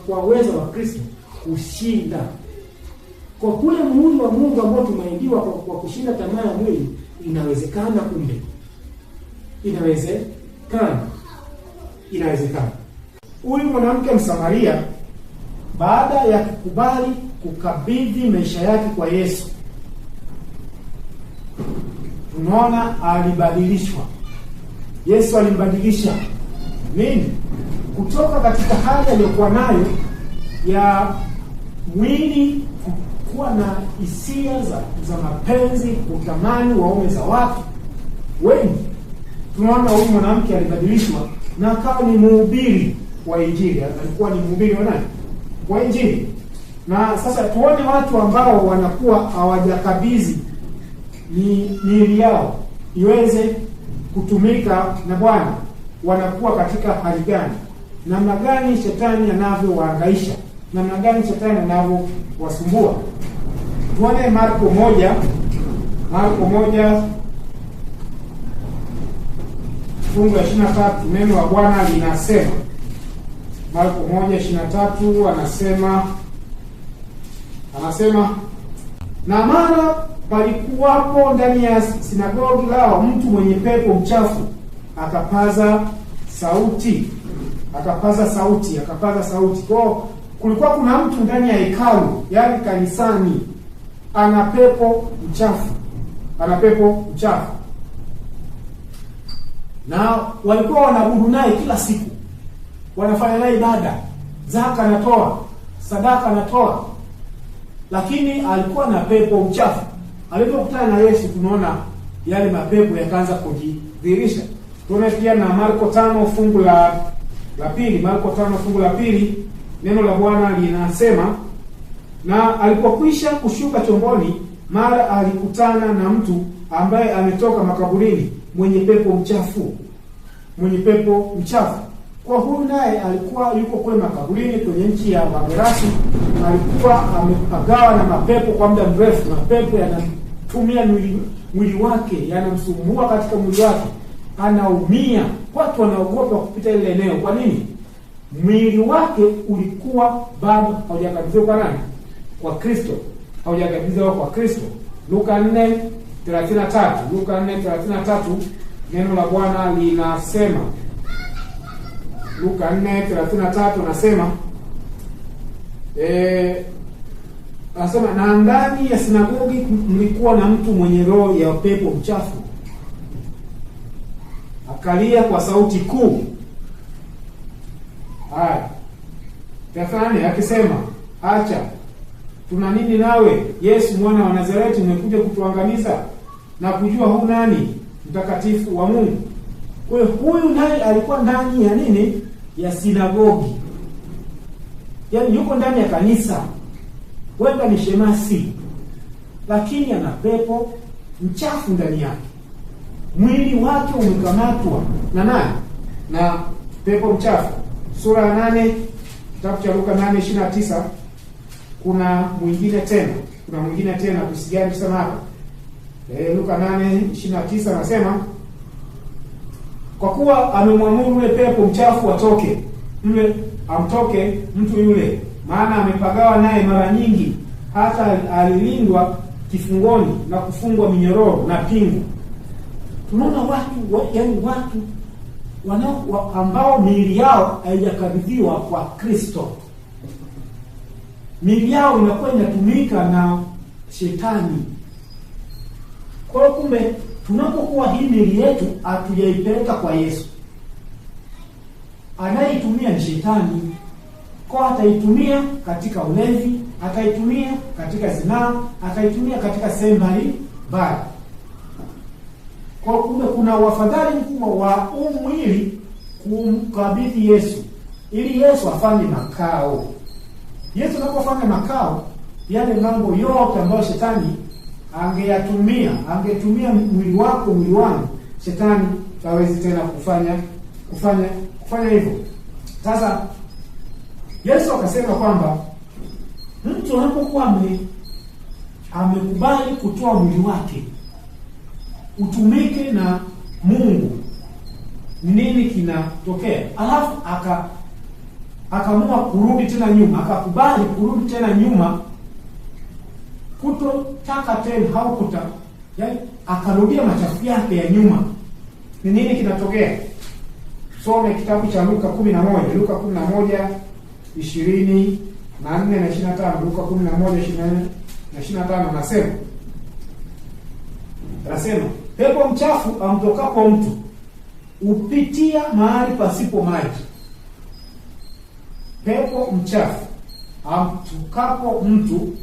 kwa uwezo wa Kristo kushinda. Kwa kule muhuri wa Mungu ambao tumeingiwa kwa kushinda tamaa ya mwili, inawezekana kumbe. Inawezekana. Huyu mwanamke Msamaria baada ya kukubali kukabidhi maisha yake kwa Yesu, tunaona alibadilishwa. Yesu alimbadilisha nini? Kutoka katika hali aliyokuwa nayo ya mwili, kuwa na hisia za mapenzi, kutamani waume za watu wengi. Tunaona huyu mwanamke alibadilishwa na akawa ni mhubiri wa Injili. Alikuwa ni mhubiri wa nani? Wa Injili. Na sasa tuone watu ambao wanakuwa hawajakabidhi miili yao iweze kutumika na Bwana, wanakuwa katika hali gani? Namna gani shetani anavyowahangaisha? Namna gani shetani anavyowasumbua? Tuone Marko 1 fungu la 23, neno la Bwana linasema, Marko 1:23 anasema na mara palikuwapo ndani ya sinagogi lao mtu mwenye pepo mchafu, akapaza sauti. Kwa kulikuwa kuna mtu ndani ya hekalu, yaani kanisani, ana pepo mchafu. Na walikuwa wanaabudu naye kila siku, wanafanya naye ibada, zaka anatoa, sadaka anatoa, lakini alikuwa na pepo mchafu. Alipokutana na Yesu, tunaona yale mapepo yakaanza kujidhihirisha. Tunaona pia na Marko 5 fungu la pili. Marko 5 fungu la pili, neno la Bwana linasema, na alipokwisha kushuka chomboni, mara alikutana na mtu ambaye ametoka makaburini, mwenye pepo mchafu. Kwa huyu naye alikuwa yuko kule makaburini kwenye nchi ya Wagerasi. Alikuwa amepagawa na mapepo kwa muda mrefu. Mapepo yanatumia mwili wake, yanamsumbua katika mwili wake, anaumia. Watu wanaogopa kupita ile eneo. Kwa nini? Mwili wake ulikuwa bado haujakabidhiwa kwa nani? Kwa Kristo. Haujakabidhiwa kwa Kristo. Luka 4:33 neno la Bwana linasema, Luka 4:33 anasema anasema, na ndani ya sinagogi mlikuwa na mtu mwenye roho ya pepo mchafu, akalia kwa sauti kuu. Tafadhali akisema, acha, tuna nini nawe Yesu mwana wa Nazareti? Umekuja kutuangamiza na kujua huu nani? Mtakatifu wa Mungu. Kwa hiyo huyu naye alikuwa ndani ya nini? Ya sinagogi. Yaani yuko ndani ya kanisa. Wenda ni shemasi, lakini ana pepo mchafu ndani yake. Mwili wake umekamatwa na nani? Na pepo mchafu. Sura ya 8 kitabu cha Luka 8:29 kuna mwingine tena kusigani sana hapa. Luka 8:29 anasema, kwa kuwa amemwamuru yule pepo mchafu amtoke mtu yule, maana amepagawa naye mara nyingi, hata alilindwa kifungoni na kufungwa minyororo na pingu. Tunaona watu ambao miili yao haijakabidhiwa kwa Kristo. Miili yao inakuwa inatumika na shetani. Kwa hiyo kumbe, tunapokuwa hii miili yetu hatujaipeleka kwa Yesu, anayeitumia ni shetani. Kwa ataitumia katika ulevi, ataitumia katika zinaa, ataitumia katika sehemu mbalimbali. Kwa kumbe kuna wafadhali mkubwa wa mwili kumkabidhi Yesu, ili Yesu afanye makao. Yesu anapofanya makao, yale mambo yote ambayo shetani angetumia mwili wangu, shetani hawezi tena kufanya hivyo. Sasa Yesu akasema kwamba mtu anapokuwa amekubali kutoa mwili wake utumike na Mungu, nini kinatokea? Alafu akaamua kurudi tena nyuma, akakubali kurudi tena nyuma, kutotaka tena yaani akarudia machafu yake ya nyuma. Ni nini kinatokea? Some kitabu cha Luka 11, Luka 11:24 na 25. Luka 11:24 na 25 anasema, pepo mchafu amtokapo mtu upitia mahali pasipo maji. Pepo mchafu amtokapo mtu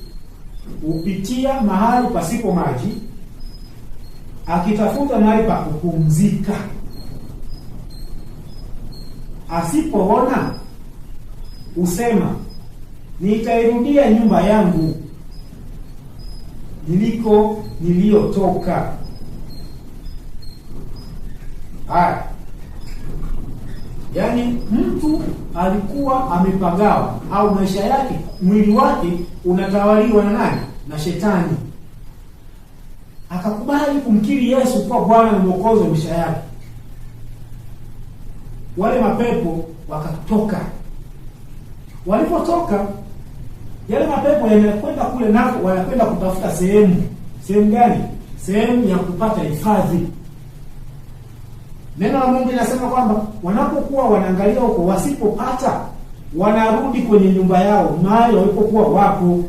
upitia mahali pasipo maji, akitafuta mahali pa kupumzika. Asipoona usema, nitairudia nyumba yangu niliyotoka. Yaani mtu alikuwa amepagawa, au maisha yake, mwili wake unatawaliwa na nani? Na shetani. Akakubali kumkiri Yesu kwa Bwana na Mwokozi wa maisha yake. Wale mapepo wakatoka Walipotoka yale mapepo yanakwenda kule nako, wanakwenda kutafuta sehemu gani? Sehemu ya kupata hifadhi. Neno la Mungu linasema kwamba wanapokuwa wanaangalia huko, wasipopata wanarudi kwenye nyumba yao mahali walipokuwa wapo.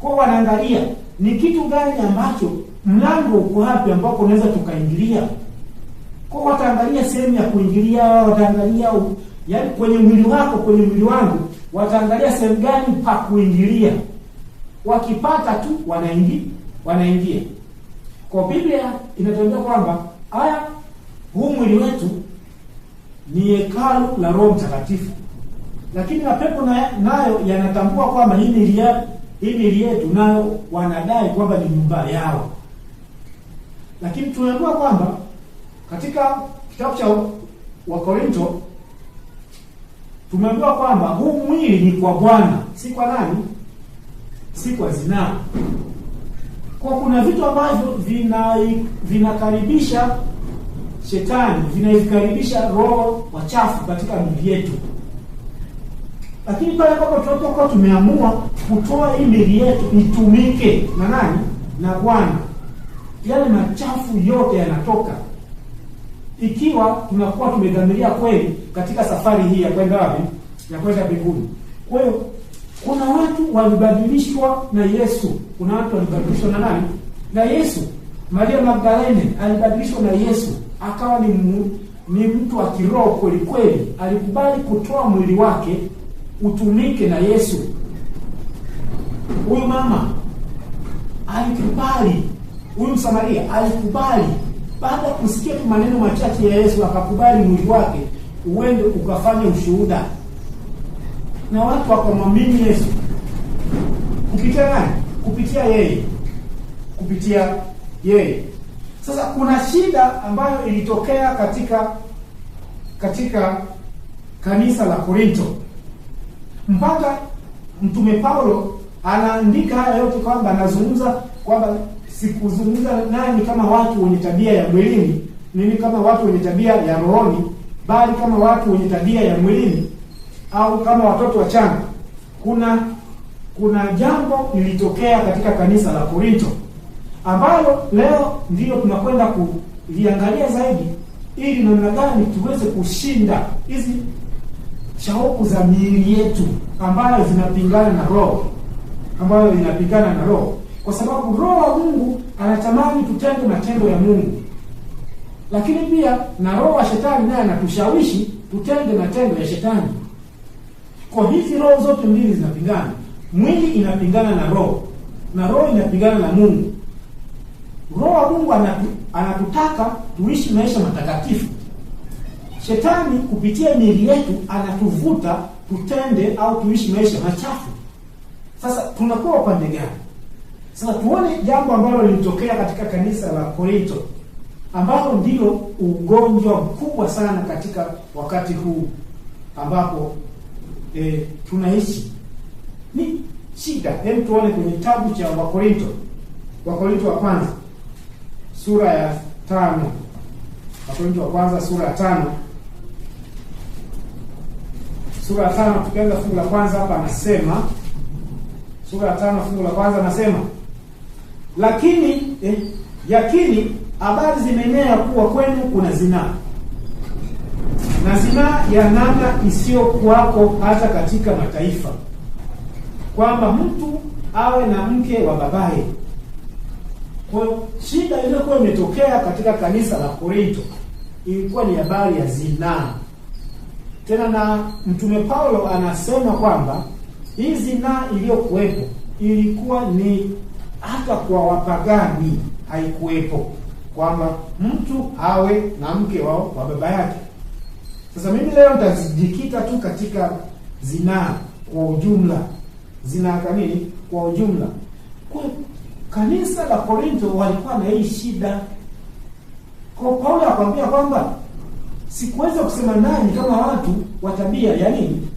Kwa wanaangalia ni kitu gani ambacho, mlango uko wapi ambapo unaweza tukaingilia. Kwa wataangalia sehemu ya kuingilia, wataangalia yaani kwenye mwili wako, kwenye mwili wangu, wataangalia sehemu gani pa kuingilia. Wakipata tu wanaingia. Kwa Biblia inatuambia kwamba huu mwili wetu ni hekalu la Roho Mtakatifu. Lakini mapepo nayo yanatambua kwamba hii miili yetu nayo wanadai kwamba ni nyumba yao. Lakini tunaambiwa kwamba katika kitabu cha Wakorinto tumeambiwa kwamba huu mwili ni kwa Bwana, si kwa nani? Si kwa zinaa. Kwa kuna vitu ambavyo vinakaribisha shetani, vinaikaribisha roho wachafu katika miili yetu. Lakini pale ambapo tunapokuwa tumeamua kutoa hii miili yetu itumike na nani? Na Bwana, yale machafu yote yanatoka. Ikiwa tunakuwa tumedhamiria kweli katika safari hii ya kwenda wapi? Ya kwenda mbinguni. Kwa hiyo kuna watu walibadilishwa na Yesu. Kuna watu walibadilishwa na nani? Na Yesu. Maria Magdalene alibadilishwa na Yesu, akawa ni mtu wa kiroho kweli kweli. Alikubali kutoa mwili wake utumike na Yesu. Huyu mama alikubali, huyu Msamaria alikubali. Baada ya kusikia tu maneno machache ya Yesu, akakubali mwili wake uende ukafanya ushuhuda. Na watu wakamwamini Yesu. Kupitia nani? Kupitia yeye. Sasa kuna shida ambayo ilitokea katika kanisa la Korinto. Mpaka Mtume Paulo anaandika haya yote kwamba anazungumza kwamba sikuzungumza nani kama watu wenye tabia ya mwilini, nini kama watu wenye tabia ya rohoni, bali kama watu wenye tabia ya mwilini, au kama watoto wachanga. Kuna jambo lilitokea katika kanisa la Korinto ambalo leo ndio tunakwenda kuliangalia zaidi, ili namna gani tuweze kushinda hizi shauku za miili yetu ambayo zinapingana na roho, kwa sababu roho wa Mungu anatamani tutende matendo ya Mungu, lakini pia na roho wa shetani naye anatushawishi tutende matendo ya shetani. Kwa hizi roho zote mbili zinapingana. Mwili inapingana na roho inapingana na Mungu. Roho wa Mungu anatutaka tuishi maisha matakatifu. Shetani kupitia miili yetu anatuvuta tutende au tuishi maisha machafu. Sasa tunakuwa upande gani? Sasa tuone jambo ambalo lilitokea katika kanisa la Korinto, ambalo ndio ugonjwa mkubwa sana katika wakati huu ambapo tunaishi. Ni shida. Hebu tuone kwenye kitabu cha Wakorinto wa kwanza sura ya 5. Wakorinto wa kwanza sura ya 5. Sura ya 5 tukianza fungu la kwanza hapa anasema, sura ya 5 fungu la kwanza anasema, yakini habari zimeenea kuwa kwenu kuna zinaa, na zinaa ya namna isiyokuwako hata katika mataifa, kwamba mtu awe na mke wa babaye. Kwa shida iliyokuwa imetokea katika kanisa la Korinto ilikuwa ni habari ya zinaa. Tena na Mtume Paulo anasema kwamba hii zinaa iliyokuwepo ilikuwa ni hata kwa wapagani haikuwepo, kwamba mtu awe na mke wa baba yake. Sasa mimi leo nitazijikita tu katika zinaa kwa ujumla. Zinaa kanini kwa ujumla. Kwa kanisa la Korinto walikuwa na hii shida. Kwa Paulo akwambia kwamba sikuweza kusema nani kama watu wa tabia ya nini?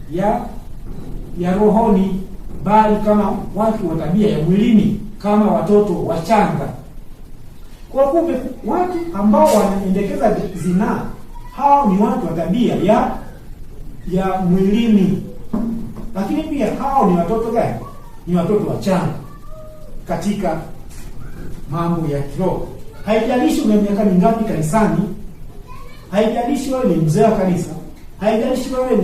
Ya rohoni, bali kama watu wa tabia ya mwilini, kama watoto wachanga. Kwa kumbe watu ambao wanaendekeza zinaa, hao ni watu wa tabia ya mwilini. Lakini pia hao ni watoto gani? Ni watoto wachanga katika mambo ya kiroho. Haijalishi una miaka mingapi kanisani, haijalishi wewe ni mzee wa kanisa, haijalishi wewe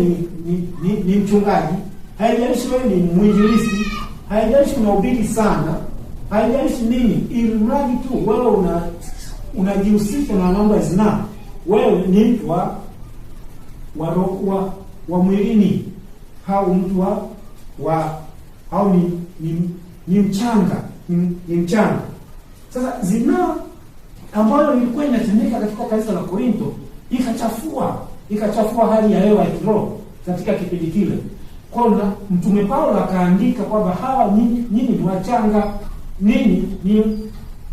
ni mchungaji, haijalishi wewe ni mwinjilisti, haijalishi unahubiri sana, haijalishi nini, ili mradi tu wewe unajihusisha na mambo ya zinaa, wewe ni mtu wa mwilini, au mtu au ni mchanga, ni mchanga. Sasa zinaa ambayo ilikuwa inatendeka katika kanisa la Korinto ikachafua hali ya hewa ya kiroho katika kipindi kile. Kwa Mtume Paulo akaandika kwamba hawa nyinyi ni wachanga, nini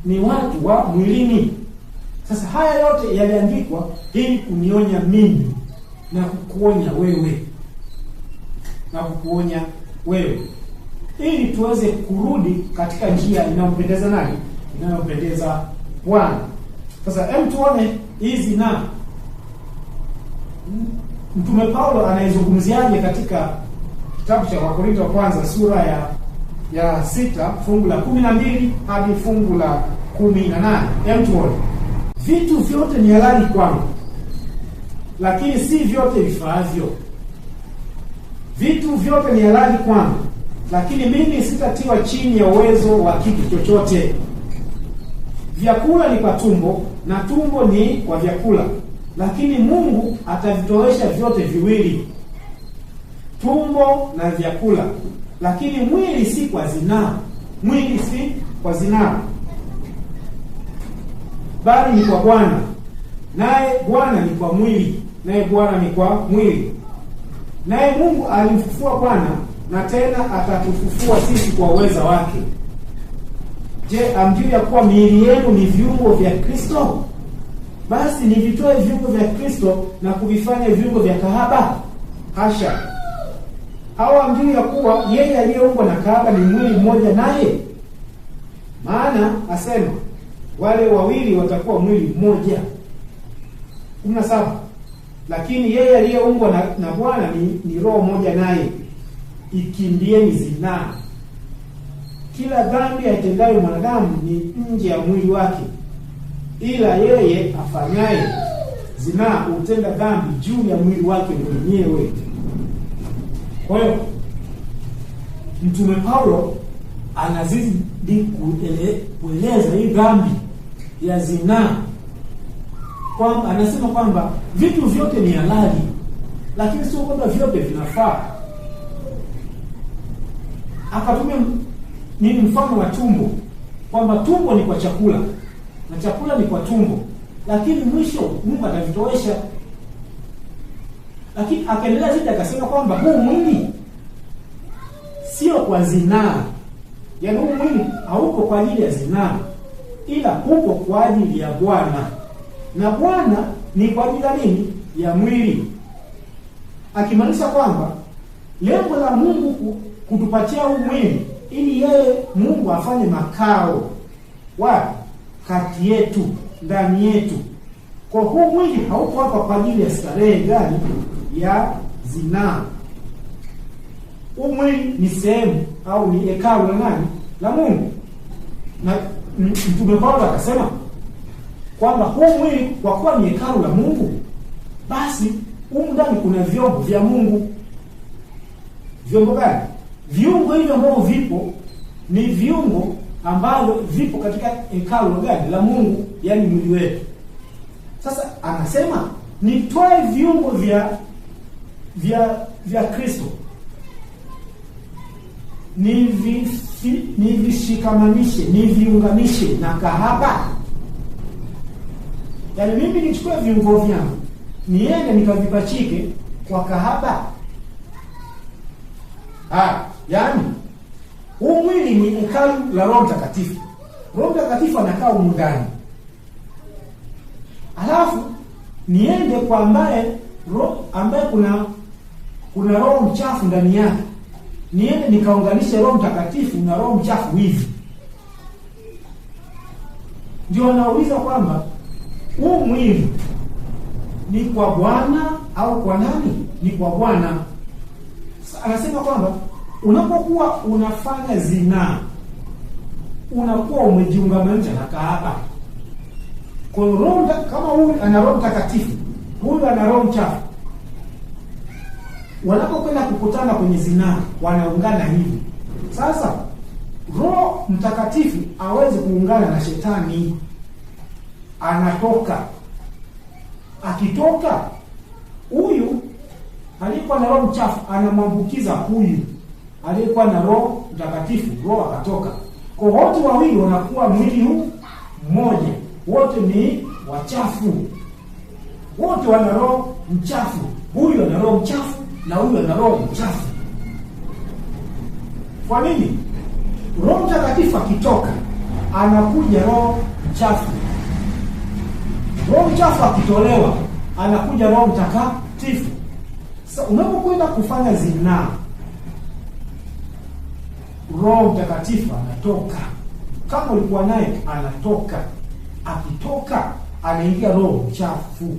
ni watu wa mwilini. Sasa haya yote yaliandikwa ili kunionya mimi na kukuonya wewe, ili tuweze kurudi katika njia inayompendeza nani? Inayompendeza Bwana. Sasa tuone hizi na Mtume Paulo anaizungumziaje katika kitabu cha Wakorintho wa kwanza sura ya 6 fungu la 12 hadi fungu la 18. Tuone. Vitu vyote ni halali kwangu, lakini si vyote vifaavyo. Vitu vyote ni halali kwangu, lakini mimi sitatiwa chini ya uwezo wa kitu chochote. Vyakula ni kwa tumbo na tumbo ni kwa vyakula, lakini Mungu atavitowesha vyote viwili, tumbo na vyakula. Lakini mwili si kwa zinaa, bali ni kwa Bwana, naye Bwana ni kwa mwili, naye Bwana ni kwa mwili. Naye Mungu alimfufua Bwana, na tena atatufufua sisi kwa uweza wake. Je, hamjui ya kuwa miili yenu ni viungo vya Kristo? Basi nivitoe viungo vya Kristo na kuvifanya viungo vya kahaba? Hasha! Au hamjui ya kuwa yeye aliyeumbwa na kahaba ni mwili mmoja naye? Maana asema wale wawili watakuwa mwili mmoja. 17. Lakini yeye aliyeumbwa na Bwana ni roho moja naye. Ikimbieni zinaa. Kila dhambi aitendayo mwanadamu ni nje ya mwili wake, ila yeye afanyaye zinaa hutenda dhambi juu ya mwili wake mwenyewe. Kwa hiyo Mtume Paulo anazidi kueleza hii dhambi ya zinaa, kwamba anasema kwamba vitu vyote ni halali, lakini sio kwamba vyote vinafaa. Akatumia mfano wa tumbo, kwamba tumbo ni kwa chakula na chakula ni kwa tumbo, lakini mwisho Mungu atavitowesha. Lakini akaendelea zaidi akasema kwamba huu mwili sio kwa zinaa, yaani huu mwili hauko kwa ajili ya zinaa, ila uko kwa ajili ya Bwana, na Bwana ni kwa ajili ya nini? Ya mwili. Akimaanisha kwamba lengo la Mungu kutupatia huu mwili ili yeye Mungu afanye makao kati yetu, ndani yetu. Kwa huu mwili hauko hapa kwa ajili ya starehe gani? Ya zinaa. Huu mwili ni sehemu au ni hekalu la nani? La Mungu. Na Mtume Paulo akasema kwamba huu mwili kwa kuwa ni hekalu la Mungu, basi humu ndani kuna vyombo vya Mungu. Vyombo gani? Viungo hivyo ambavyo vipo ni viungo ambavyo vipo katika hekalu gani? La Mungu, yani mwili wetu. Sasa anasema nitoe viungo vya Kristo, nivishikamanishe, niviunganishe na kahaba. Yaani mimi nichukue viungo vyangu niende nikavipachike kwa kahaba. Yaani huu mwili ni hekalu la Roho Mtakatifu. Roho Mtakatifu anakaa humu ndani. Alafu niende kwa ambaye kuna roho mchafu ndani yake, niende nikaunganishe Roho Mtakatifu na roho mchafu hivi. Ndio anauliza kwamba huu mwili ni kwa Bwana au kwa nani? ni kwa Bwana. Anasema kwamba unapokuwa unafanya zinaa, unakuwa umejiungamanisha na kahaba. Kwa roho, kama huyu ana Roho Mtakatifu, huyu ana roho mchafu, wanapokwenda kukutana kwenye zinaa wanaungana hivi. Sasa Roho Mtakatifu hawezi kuungana na shetani, anatoka. Akitoka, huyu aliyekuwa na roho mchafu anamwambukiza huyu aliyekuwa na Roho Mtakatifu, roho akatoka. Kwa wote wawili wanakuwa mwili huu mmoja, wote ni wachafu, wote wana roho mchafu. Huyu ana roho mchafu na huyu ana roho mchafu. Kwa nini? Roho Mtakatifu akitoka, anakuja roho mchafu. Roho mchafu akitolewa, anakuja Roho Mtakatifu. Sasa unapokwenda kufanya zinaa, Roho Mtakatifu anatoka. Kama ulikuwa naye, anatoka. Akitoka, anaingia roho mchafu.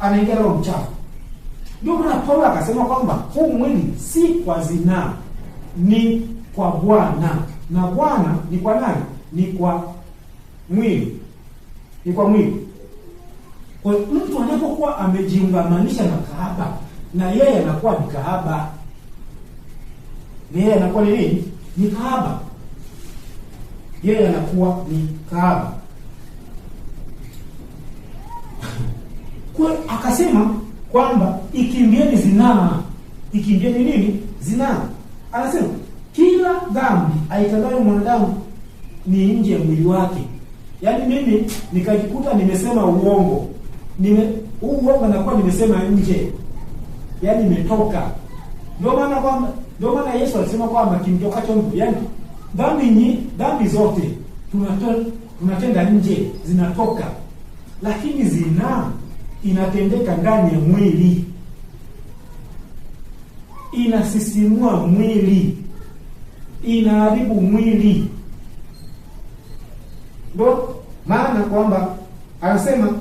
Anaingia roho mchafu. Ndio maana Paulo akasema kwamba huu mwili si kwa zinaa, ni kwa Bwana. Na Bwana ni kwa nani? Ni kwa mwili. Ni kwa mwili. Kwa mtu anapokuwa amejiungamanisha na kahaba, na yeye anakuwa ni kahaba. Yeye anakuwa ni nini? Ni kahaba. Yeye anakuwa ni kahaba. Kwa akasema kwamba ikimbieni zinaa. Ikimbieni nini? Zinaa. Anasema kila dhambi aitendayo mwanadamu ni nje ya mwili wake. Yaani mimi nikajikuta nimesema uongo. Uongo nakuwa nimesema nje. Yaani imetoka. Ndio maana Yesu alisema kwamba kimtokacho mtu, yaani dhambi zote tunatenda nje, zinatoka. Lakini zinaa inatendeka ndani ya mwili. Inasisimua mwili. Inaharibu mwili. Ndio maana kwamba anasema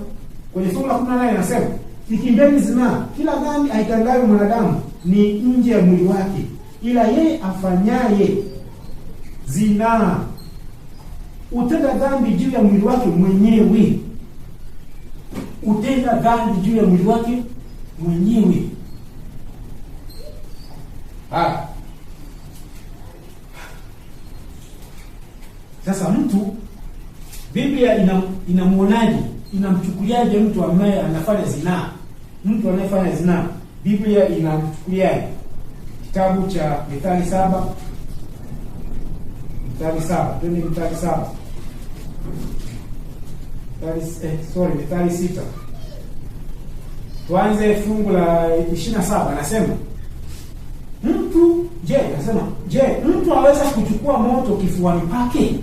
kwenye fungu la 18 anasema ikimbieni zinaa. Kila dhambi aitendayo mwanadamu ni nje ya mwili wake, ila yeye afanyaye zinaa utenda dhambi juu ya mwili wake mwenyewe. Utenda dhambi juu ya mwili wake mwenyewe. Sasa mtu, Biblia inamuonaje? Inamchukuliaje mtu ambaye anafanya zinaa? Mtu anayefanya zinaa, Biblia inamchukuliaje? Kitabu cha Mithali 7. Mithali 7. Twende Mithali 7. Mithali 6. Tuanze fungu la 27. Anasema mtu aweza kuchukua moto kifuani pake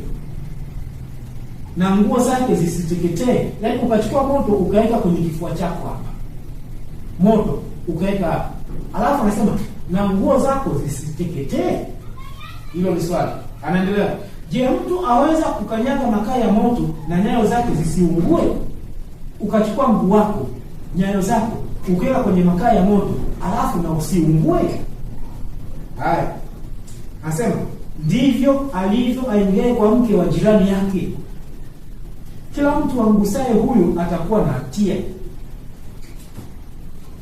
na nguo zake zisiteketee? Yaani ukachukua moto ukaweka kwenye kifua chako hapa, moto ukaweka hapa, alafu anasema na nguo zako zisiteketee? Hilo ni swali. Anaendelea, je, mtu aweza kukanyaga makaa ya moto na nyayo zake zisiungue? Ukachukua mguu wako, nyayo zako ukaweka kwenye makaa ya moto, alafu na usiungue? Haya, anasema ndivyo alivyo aingiaye kwa mke wa jirani yake. Kila mtu amgusaye huyu atakuwa na hatia.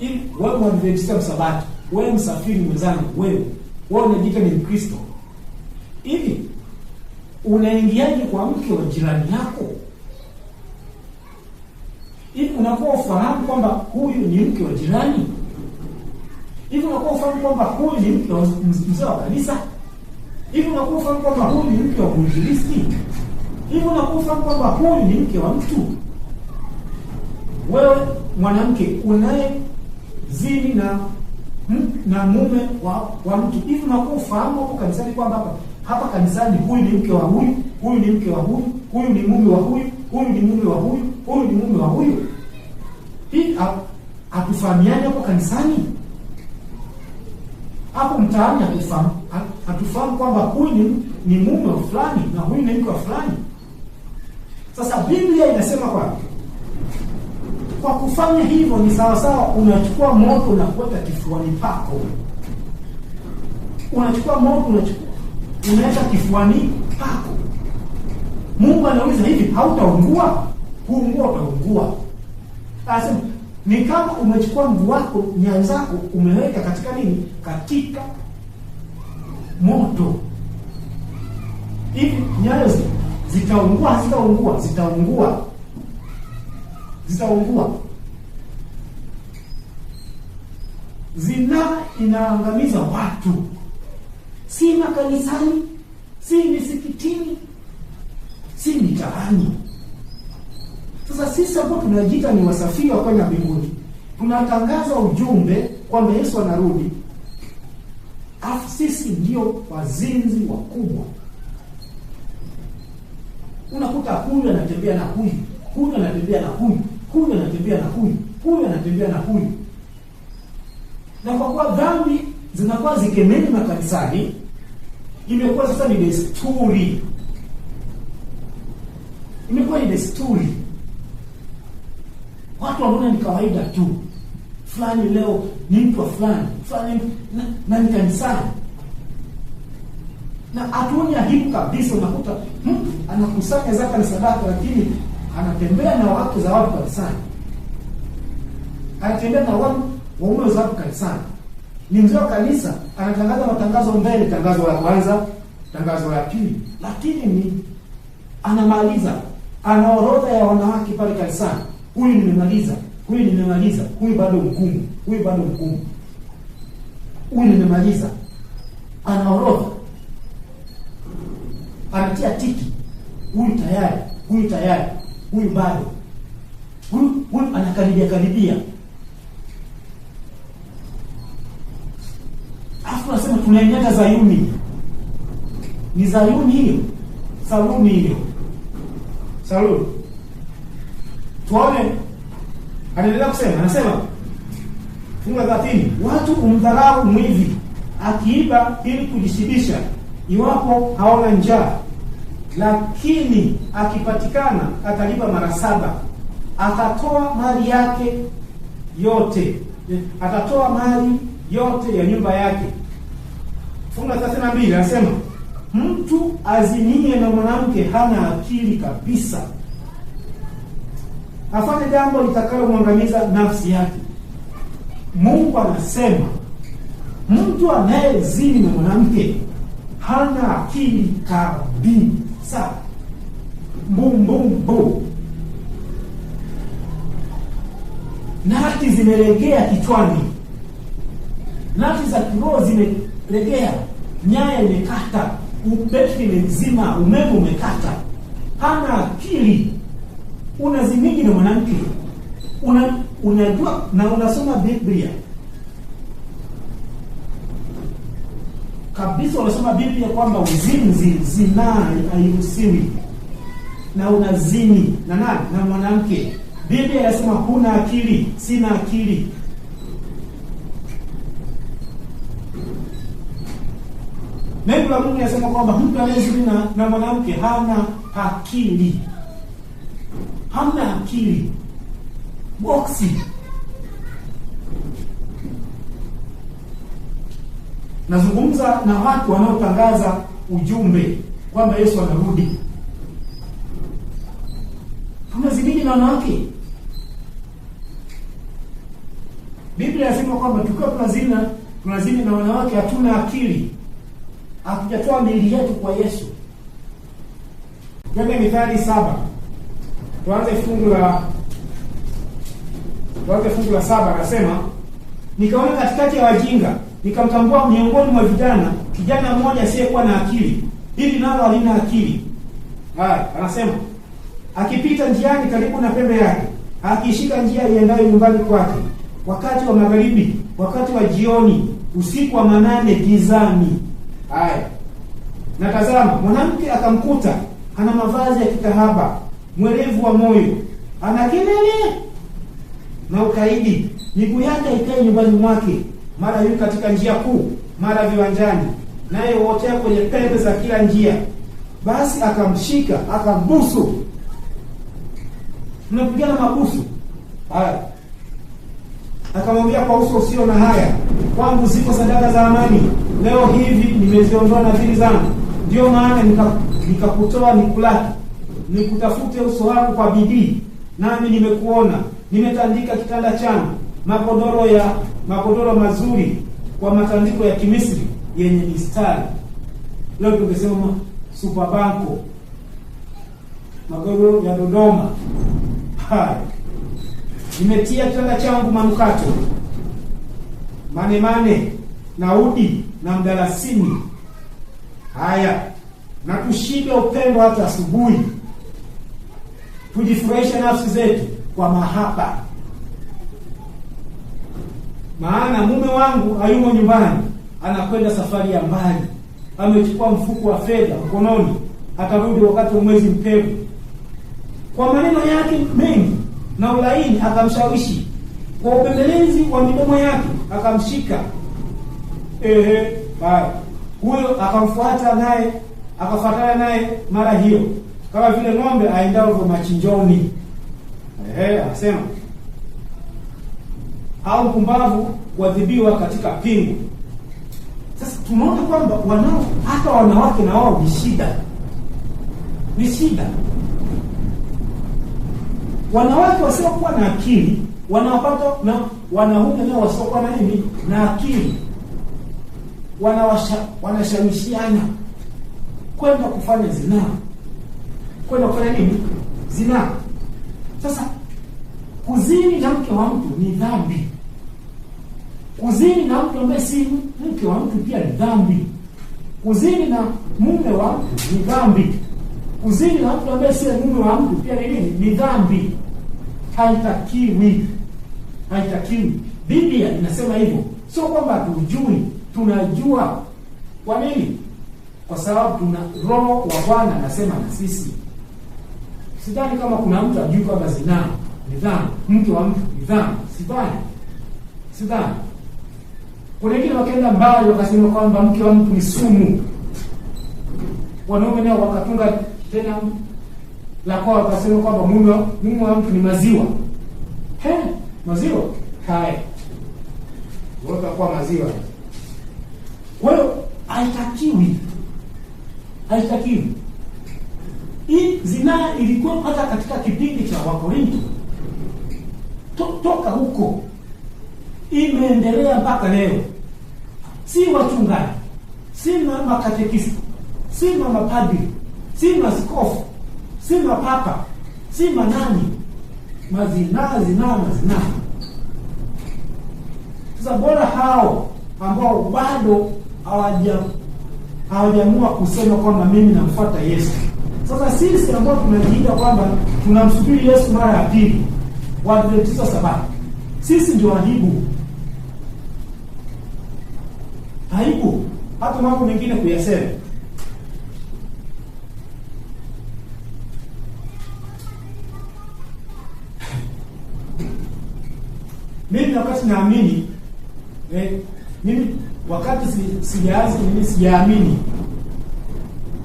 Ili wewe Mwadventista msabato, wewe msafiri mwenzangu, wewe unajiita ni Mkristo, hivi unaingiaje kwa mke wa jirani yako? Hivi unakuwa ufahamu kwamba huyu ni mke wa jirani? Hivi unakuwa ufahamu kwamba huyu ni mke wa mzee wa kanisa? Hivi unakuwa ufahamu kwamba huyu ni mke wa mwinjilisti? Hivi unakuwa ufahamu kwamba huyu ni mke wa mtu? Wewe mwanamke unaye zini na mume wa mtu, hivi unakuwa ufahamu hapo kanisani kwamba hapa kanisani huyu ni mke wa huyu, huyu ni mke wa huyu, huyu ni mume wa huyu, huyu ni mume wa huyu, huyu ni mume wa huyu? Hivi hatufahamiani hapo kanisani? Hapo mtaani hatufahamu kwamba huyu ni mume wa fulani na huyu ni mke wa fulani? Sasa Biblia inasema kwamba Kwa kufanya hivyo ni sawa sawa unachukua moto na kuweka kifuani pako. Unachukua moto unaweka kifuani pako. Mungu anauliza hivi, hautaungua? Kuungua utaungua. Sasa ni kama umechukua mguu wako, nyayo zako umeweka katika nini? Katika moto. Hivi nyayo zitaungua, zitaungua. Zinaa inaangamiza watu, si makanisani, si misikitini, si mitaani. Sasa sisi hapo tunajiita ni wasafiri wa kwenda mbinguni, tunatangaza ujumbe kwamba Yesu anarudi, afu sisi ndio wazinzi wakubwa. Unakuta huyu anatembea na huyu, huyu anatembea na huyu, huyu anatembea na huyu, huyu anatembea na huyu. Na kwa kuwa dhambi zinakuwa zikemeni makanisani, imekuwa sasa ni desturi. Imekuwa ni desturi. Watu wanaona ni kawaida tu. Fulani leo ni mtu wa fulani, fulani na ni kanisani. Na hatuoni aibu kabisa. Unakuta mtu anakusanya zaka na sadaka, lakini anatembea na wake za watu kanisani. Anatembea na waume za watu kanisani. Ni mzee wa kanisa, anatangaza matangazo mbele, tangazo la kwanza, tangazo la pili, lakini ni anamaliza, ana orodha ya wanawake pale kanisani. Huyu nimemaliza, huyu nimemaliza, huyu bado mgumu, huyu bado mgumu, huyu nimemaliza. Ana orodha, anatia tiki, huyu tayari, huyu tayari, huyu bado, huyu anakaribia. Afu nasema tunaenda Zayuni. Ni Zayuni hiyo, saluni hiyo, saluni. Tuone anaendelea kusema, anasema fungu la 30, watu umdharau mwivi akiiba ili kujishibisha, iwapo haona njaa, lakini akipatikana atalipa mara 7. Atatoa mali yake yote, atatoa mali yote ya nyumba yake. Fungu la 32 anasema mtu azinie na mwanamke hana akili kabisa, afanye jambo litakalomwangamiza nafsi yake. Mungu anasema mtu anayezini na mwanamke hana akili kabisa. Bum. Nati zimelegea kichwani, nati za kiroho zimelegea, nyaya imekata, ubeti imezima, umeme umekata. Hana akili. Unazimiji na mwanamke, unajua na unasoma Biblia kabisa, unasoma Biblia kwamba uzinzi, zinaa hairuhusiwi, na unazini na nani? Na mwanamke. Biblia inasema huna akili, sina akili. Neno la Mungu linasema kwamba mtu anayezini na mwanamke hana akili. Hamna akili. Boksi. Nazungumza na watu wanaotangaza ujumbe kwamba Yesu anarudi. Tunazidi na wanawake. Biblia inasema kwamba tukiwa tunazidi na wanawake hatuna akili. Hatujatoa miili yetu kwa Yesu. Kama Mithali 7. Tuanze fungu la 7, anasema nikaona katikati ya wajinga, nikamtambua miongoni mwa vijana kijana mmoja asiyekuwa na akili, hili nalo halina akili. Haya, anasema akipita njiani karibu na pembe yake, akishika njia iendayo nyumbani kwake, wakati wa magharibi, wakati wa jioni, usiku wa manane, gizani. Haya, na tazama mwanamke akamkuta ana mavazi ya kikahaba, mwerevu wa moyo, ana kelele na ukaidi, miguu yake ikae nyumbani mwake, mara yu katika njia kuu, mara viwanjani, naye huotea kwenye pembe za kila njia. Basi akamshika, akambusu. Tunapigana mabusu. Haya, akamwambia kwa uso usio na haya, kwangu ziko sadaka za amani, leo hivi nimeziondoa nadhiri zangu. Ndio maana nikakutoa nikulaki, nikutafute uso wako kwa bidii, nami nimekuona. Nimetandika kitanda changu magodoro mazuri kwa matandiko ya Kimisri yenye mistari. Leo tungesema super banko, magodoro ya Dodoma. Haya, nimetia kitanda changu manukato, manemane na udi na mdalasini. Haya, na tushibe upendo hata asubuhi, tujifurahishe nafsi zetu kwa mahaba. Maana mume wangu hayumo nyumbani, anakwenda safari ya mbali, amechukua mfuko wa fedha mkononi, atarudi wakati wa mwezi mpevu. Kwa maneno yake mengi na ulaini akamshawishi, kwa upembelezi wa midomo yake akamshika. Baya huyo akafuatana naye mara hiyo, kama vile ng'ombe aendavyo machinjoni. Anasema au mpumbavu kuadhibiwa katika pingu. Sasa tunaona kwamba hata wanawake na wao ni shida. Wanawake wasiokuwa na akili wanawapata na wanaume nao wasiokuwa na nini na akili, wanashawishiana kwenda kufanya zinaa. Sasa kuzini na mke wa mtu ni dhambi. Kuzini na mtu ambaye si mke wa mtu pia ni dhambi. Kuzini na mume wa mtu ni dhambi. Kuzini na mtu ambaye si mume wa mtu pia ni dhambi. Haitakiwi. Biblia inasema hivyo. Sio kwamba hatujui, tunajua. Kwa nini? Kwa sababu tuna Roho wa Bwana anasema na sisi. Sidhani kama kuna mtu ajui kwamba zinaa ni dhambi, mke wa mtu ni dhambi. Sidhani. Kuna wengine wakaenda mbali wakasema kwamba mke wa mtu ni sumu. Wanaume nao wakatunga tena la kwa wakasema kwamba mume wa mtu ni maziwa. Maziwa? Haya. Wote kwa maziwa. Kwa hiyo haitakiwi. Hii zinaa ilikuwa hata katika kipindi cha Wakorintho. Toka huko imeendelea mpaka leo. Si wachungaji, si makatekista, si mapadri, si maaskofu, si mapapa, si manani, mazinaa. Sasa bora hao ambao bado hawajaamua kusema kwamba mimi namfuata Yesu. Sasa sisi ambao tunajiita kwamba tunamsubiri Yesu mara ya pili, Waadventista Sabato, sisi ndio aibu hata mambo mengine kuyasema. Mimi wakati naamini wakati sijaamini,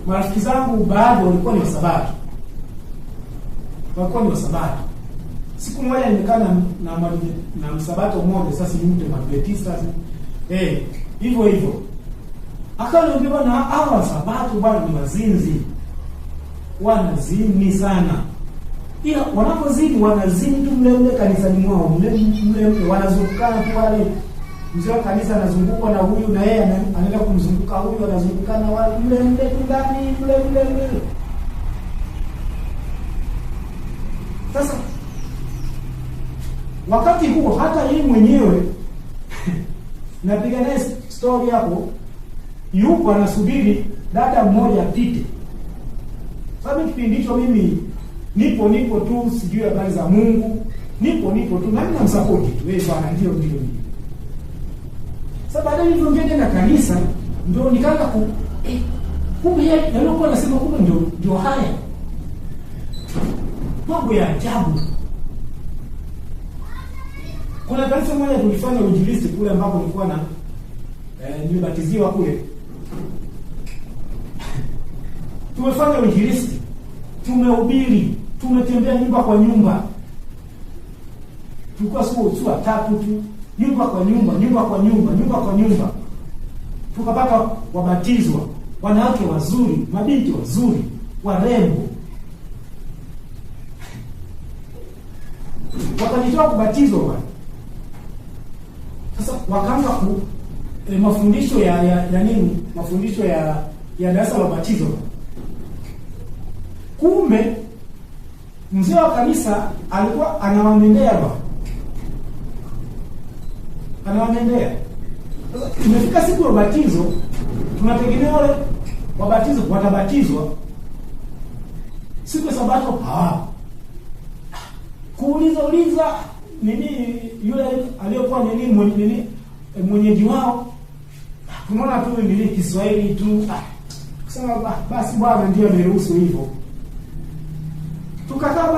marafiki zangu baadhi walikuwa ni Wasabato. Siku moja nimekaa na Msabato mmoja, sasa ni mtu Adventista hivyo. Akaniambia bwana, hawa Sabato bwana ni wazinzi. Wanazini sana. Ila wanapozini wanazini tu mle kanisani mwao, mle wanazungukana tu wale. Mzee wa kanisa anazungukwa na huyu na yeye anaenda kumzunguka huyu, anazungukana wale mle ndani mle. Sasa wakati huo hata yeye mwenyewe napiga naye story hapo, yupo anasubiri dada mmoja apite. Sababu kipindi hicho mimi nipo tu, sijui habari za Mungu, nipo tu na mimi namsupport tu, wewe bwana ndio. Sasa baadaye nilipoongea na kanisa ndio nikaanza kumbe yeye alikuwa anasema kumbe ndio haya mambo ya ajabu. Kuna kanisa moja tulifanya uinjilisti kule ambapo nilikuwa na nilibatiziwa kule. Tumefanya uinjilisti, tumehubiri, tumetembea nyumba kwa nyumba. tulikuwa sio tatu tu, nyumba kwa nyumba, tukapata wabatizwa wanawake wazuri, mabinti wazuri, warembo, wakajitoa kubatizwa bwana. Sasa wakaanza mafundisho ya nini? Mafundisho ya darasa la ubatizo. Kumbe mzee wa kanisa alikuwa anawanendea bwana. Sasa imefika siku ya ubatizo, tunategemea wale wabatizo watabatizwa siku ya Sabato. Kuuliza nini yule aliyokuwa mwenyeji wao, tunaona tu nini Kiswahili tu, kusema basi bwana ndio ameruhusu hivyo. Tukakaa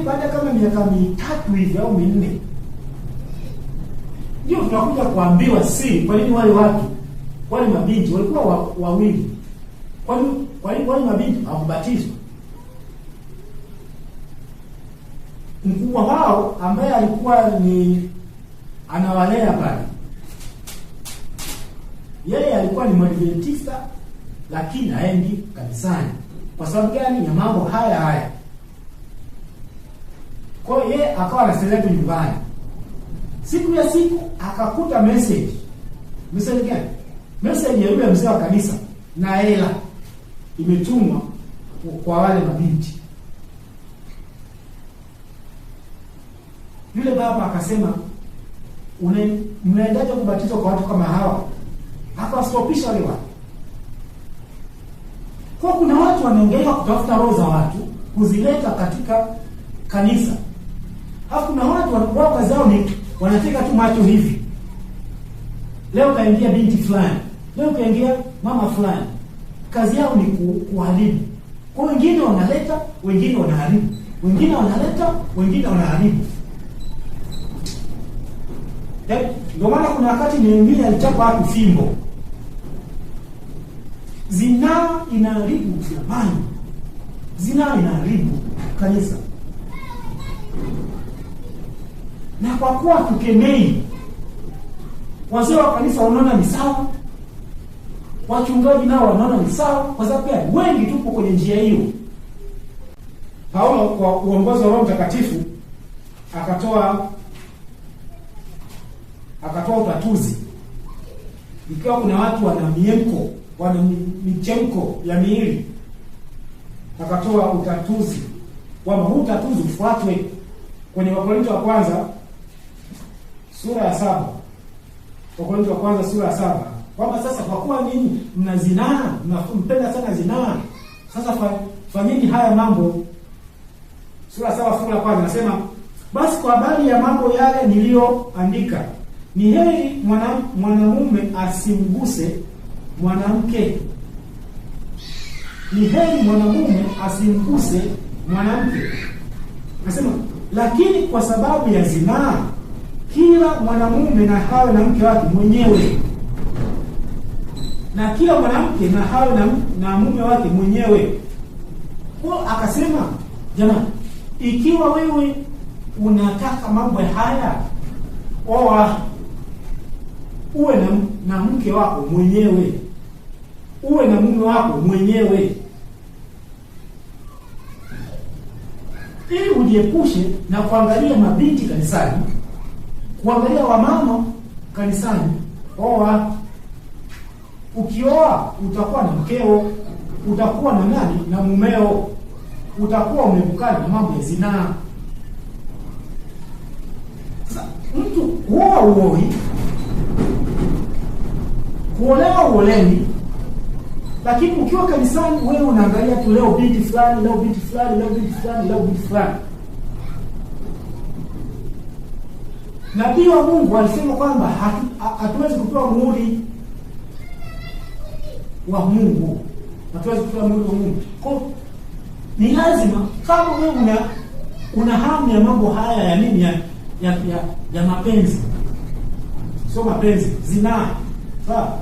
baada kama miaka 3 hivi au 4, ndio tunakuja kuambiwa kwa nini wale mabinti walikuwa wawili, kwa nini wale mabinti hawakubatizwa. Mkubwa wao ambaye alikuwa ni anawalea pale, yeye alikuwa ni Mwadventista lakini haendi kanisani. Kwa sababu gani? Ya mambo haya. Kwa hiyo yeye akawa anaseleka nyumbani. Siku akakuta message gani? Message ya yule mzee wa kanisa na hela imetumwa kwa wale mabinti. Yule baba akasema, mnaendaje kubatizwa kwa watu kama hawa? Akawastopisha wale watu. Kwa kuna watu wanaendelea kutafuta roho za watu kuzileta katika kanisa. Hapo kuna watu wanakuwa kazi yao ni wanateka tu macho hivi. Leo kaingia binti fulani, leo kaingia mama fulani. Kazi yao ni kuharibu. Kwa wengine wanaleta, wengine wanaharibu. Wengine wanaleta, wengine wanaharibu. Ndio maana kuna wakati Nehemia alichapa watu fimbo. Zinaa inaharibu amani. Zinaa inaharibu kanisa. Na kwa kuwa tukemei, wazee wa kanisa wanaona ni sawa, wachungaji nao wanaona ni sawa, kwa sababu pia wengi tupo kwenye njia hiyo. Paulo kwa uongozi wa Roho Mtakatifu akatoa utatuzi. Ikiwa kuna watu wana michemko ya miili, akatoa utatuzi kwamba huu utatuzi ufuatwe kwenye Wakorintho wa kwanza sura ya 7. Wakorintho wa kwanza sura ya 7. Kwamba sasa kwa kuwa ninyi mnazinaa, mnampenda sana zinaa, sasa fanyeni haya mambo. Sura ya 7 fungu la kwanza nasema, basi kwa habari ya mambo yale niliyoandika, ni heri mwanamume asimguse mwanamke. Ni heri mwanamume asimguse mwanamke. Nasema, lakini kwa sababu ya zinaa, kila mwanamume na hawe na mke wake mwenyewe, na kila mwanamke na hawe na mume wake mwenyewe. Kwa akasema, jamani, ikiwa wewe unataka mambo haya, uwe na mke wako mwenyewe, uwe na mume wako mwenyewe, ili ujiepushe na kuangalia mabinti kanisani, kuangalia wamama kanisani. Ukioa utakuwa na mkeo, utakuwa na nani? Na mumeo. Utakuwa umepukana na mambo ya zinaa. Sasa mtu uoi, kuolewa uoleni, lakini ukiwa kanisani wewe unaangalia tu leo binti fulani, leo binti fulani, leo binti fulani, leo binti fulani. Nabii wa Mungu alisema kwamba hatuwezi kutoa muhuri wa Mungu. Hatuwezi kutoa muhuri wa Mungu. Kwa ni lazima kama wewe una hamu ya mambo haya ya nini ya mapenzi. Sio mapenzi, zinaa. Sawa?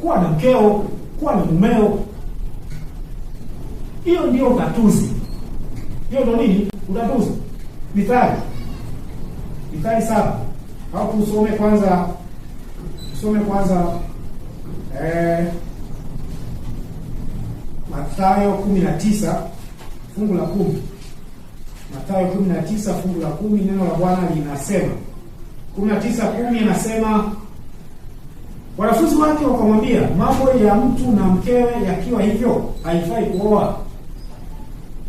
Kuwa na mkeo, kuwa na mumeo. Hiyo ndio utatuzi. Hiyo ndio nini? Utatuzi. Mithali Mithali 7. Au tusome kwanza Mathayo 19 fungu la 10. Mathayo 19 fungu la 10, neno la Bwana linasema 19:10 inasema, wanafunzi wake wakamwambia, mambo ya mtu na mkewe yakiwa hivyo haifai kuoa.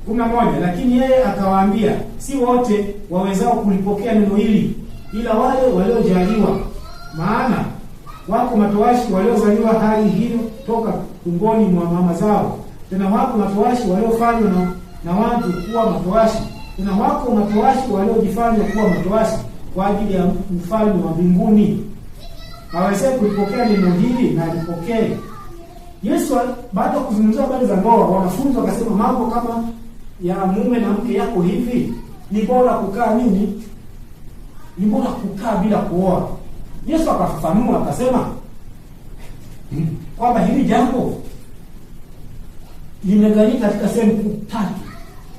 11, lakini yeye akawaambia, si wote wawezao kulipokea neno hili, ila wale waliojaliwa. Maana wako matowashi waliozaliwa hali hiyo toka tumboni mwa mama zao. Tena wako matowashi waliofanywa na watu kuwa matowashi. Tena wako matowashi waliojifanya kuwa matowashi kwa ajili ya mfalme wa mbinguni. Hawezi kulipokea neno hili na alipokee. Yesu baada ya kuzungumzia habari za ndoa, wanafunzi wakasema mambo kama ya mume na mke yako hivi, ni bora kukaa nini? Ni bora kukaa bila kuoa. Yesu akafafanua akasema kwamba hili jambo limegawanyika katika sehemu tatu,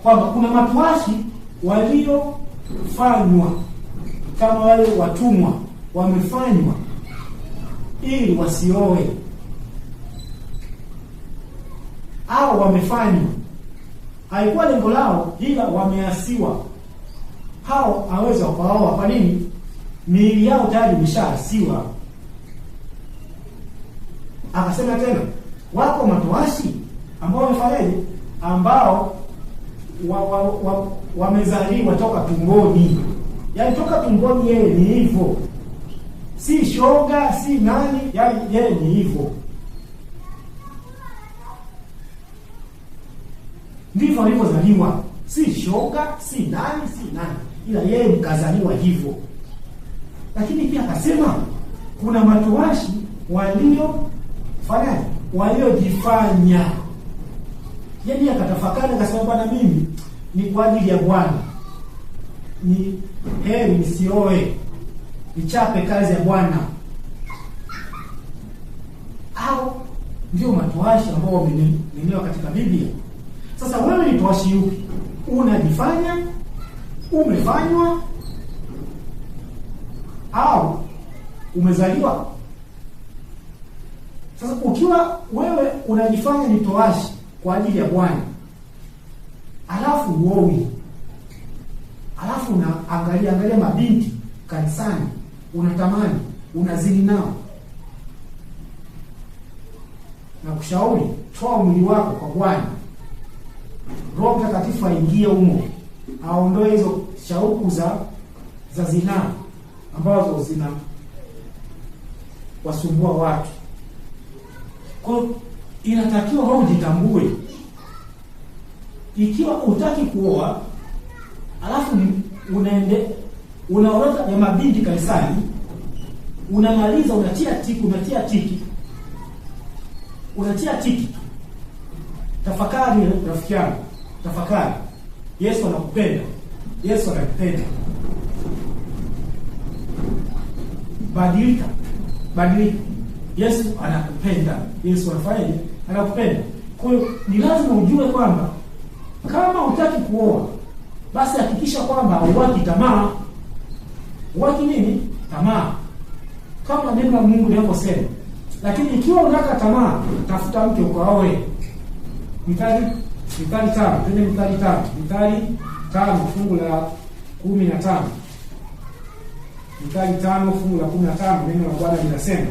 kwamba kuna matowashi waliofanywa kama wale watumwa wamefanywa ili wasioe, au wamefanywa haikuwa lengo lao, ila wameasiwa. Hao hawezi wakaoa. Kwa nini? Miili yao tayari imeshaasiwa. Akasema tena, wako matowashi ambao wamefanyaje, ambao wamezaliwa toka tumboni. Yaani toka tumboni yeye ni hivyo, si shoga, si nani, yaani yeye ni hivyo. Ndivyo alivyozaliwa, si shoga, si nani, ila yeye mkazaliwa hivyo. Lakini pia akasema kuna matowashi waliojifanya. Yaani akatafakari akasema, bwana, mimi ni kwa ajili ya Bwana, ni heri nisioe, nichape kazi ya Bwana. Au ndio matowashi ambao wamenenewa katika Biblia. Sasa wewe ni towashi yupi? Unajifanya, umefanywa, au umezaliwa? Sasa ukiwa wewe unajifanya ni towashi kwa ajili ya Bwana, alafu uowi, alafu unaangalia mabinti kanisani, unatamani, unazini nao, na kushauri toa mwili wako kwa Bwana. Roho Mtakatifu aingie humo, aondoe hizo shauku za zinaa ambazo zina wasumbua watu. Kwa inatakiwa wewe ujitambue. Ikiwa hutaki kuoa, alafu unaorodha ya mabinti kanisani, unamaliza unatia tiki. Tafakari rafiki yangu, tafakari. Yesu anakupenda. Yesu anakupenda. Badilika. Yesu anakupenda. Yesu anafanyaje? Anakupenda. Kwa hiyo ni lazima ujue kwamba kama hutaki kuoa, basi hakikisha kwamba hauwaki tamaa. Uwaki nini? Tamaa. Kama neno la Mungu linavyosema. Lakini ikiwa unataka tamaa, tafuta mke ukaoe. Mithali 5, twende Mithali 5. Mithali 5 fungu la 15. Mithali 5 fungu la 15, neno la Bwana linasema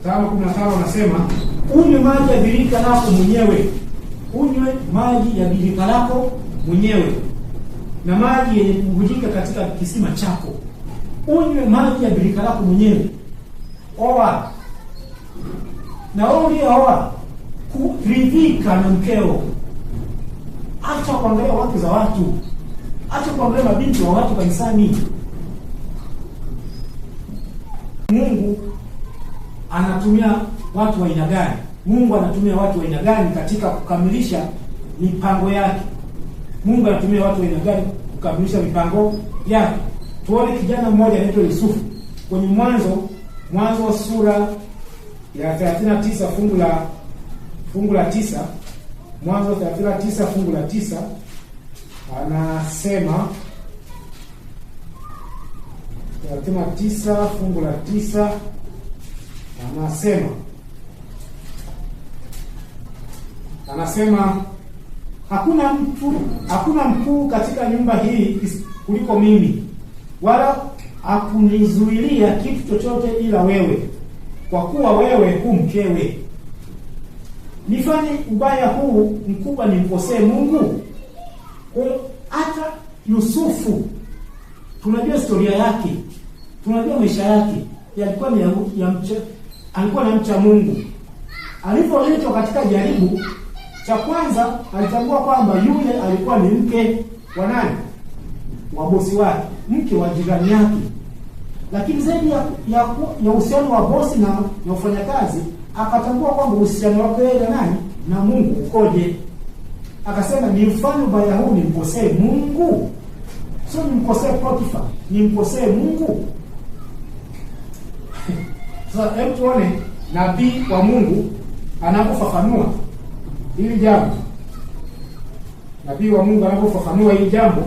5:15 anasema, unywe maji ya birika lako mwenyewe. Unywe maji ya birika lako mwenyewe, na maji yenye kububujika katika kisima chako. Unywe maji ya birika lako mwenyewe. Oa. Na wewe ulioa, kuridhika na mkeo. Acha kuangalia wake za watu. Acha kuangalia mabinti wa watu kanisani. Mungu anatumia watu wa aina gani? Mungu anatumia watu wa aina gani katika kukamilisha mipango yake? Mungu anatumia watu wa aina gani kukamilisha mipango yake? Tuone kijana mmoja anaitwa Yusufu. Kwenye Mwanzo sura ya 39 fungu la 9. Mwanzo 39 fungu la 9 anasema 39 fungu la 9 anasema hakuna mkuu katika nyumba hii kuliko mimi, wala hakunizuilia kitu chochote ila wewe, kwa kuwa wewe hu mkewe. Nifanye ubaya huu mkubwa nimkosee Mungu? Hata Yusufu tunajua historia yake, tunajua maisha yake, alikuwa na mcha Mungu. Alipoletwa katika jaribu, cha kwanza alitambua kwamba yule alikuwa ni mke wa nani? Wa bosi wake, mke wa jirani yake. Lakini zaidi ya uhusiano wa bosi na wafanyakazi, akatambua kwamba uhusiano wake yeye na nani? Na Mungu ukoje. Akasema ni mfano ubaya huu nimkosee Mungu? Sio nimkosee Potifa, nimkosee Mungu. Sasa hebu tuone nabii wa Mungu anapofafanua hili jambo. Nabii wa Mungu anapofafanua hili jambo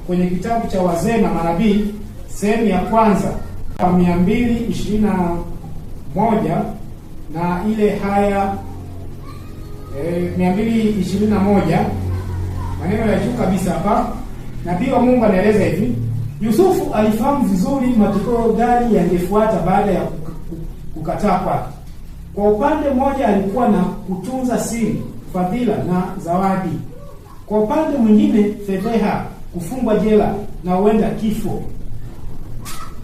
kwenye kitabu cha Wazee na Manabii sehemu ya kwanza 221 na ile haya 221, maneno ya juu kabisa hapa. Nabii wa Mungu anaeleza hivi: Yusufu alifahamu vizuri matokeo gani yangefuata baada ya kukataa kwake. Kwa upande mmoja alikuwa na kutunza siri, fadhila na zawadi. Kwa upande mwingine fedheha, kufungwa jela na huenda kifo.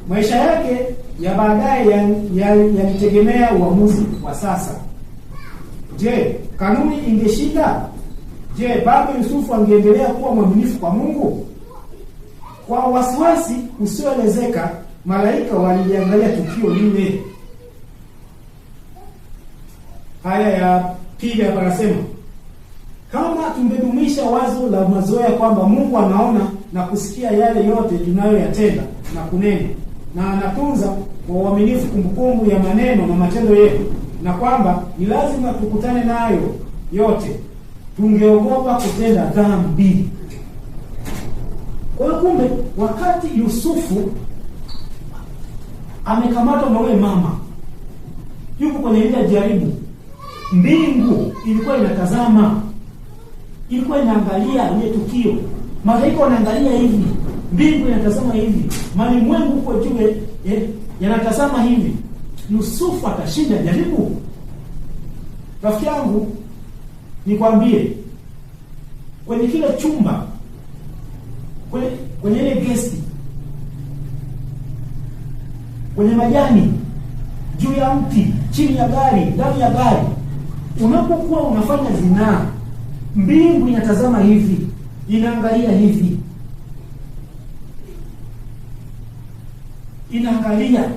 Maisha yake ya baadaye yalitegemea uamuzi wa sasa. Je, kanuni ingeshinda? Je, bado Yusufu angeendelea kuwa mwaminifu kwa Mungu? Kwa wasiwasi usioelezeka, malaika waliangalia tukio lile. Haya ya pili hapa anasema, kama tungedumisha wazo la mazoea kwamba Mungu anaona na kusikia yale yote tunayoyatenda na kunena, na anatunza kwa uaminifu kumbukumbu ya maneno na matendo yetu, na kwamba ni lazima tukutane nayo yote, tungeogopa kutenda dhambi. Kwa hiyo kumbe, wakati Yusufu amekamatwa na yule mama, yuko kwenye ile jaribu, mbingu ilikuwa inatazama, ilikuwa inaangalia ile tukio. Malaika wanaangalia hivi, mbingu inatazama hivi, malimwengu huko juu yanatazama hivi. Yusufu atashinda jaribu? Rafiki yangu, nikwambie, kwenye kile chumba, kwenye ile gesti, kwenye majani, juu ya mti, chini ya gari, ndani ya gari, unapokuwa unafanya zinaa, mbingu inatazama hivi, inaangalia hivi, inaangalia.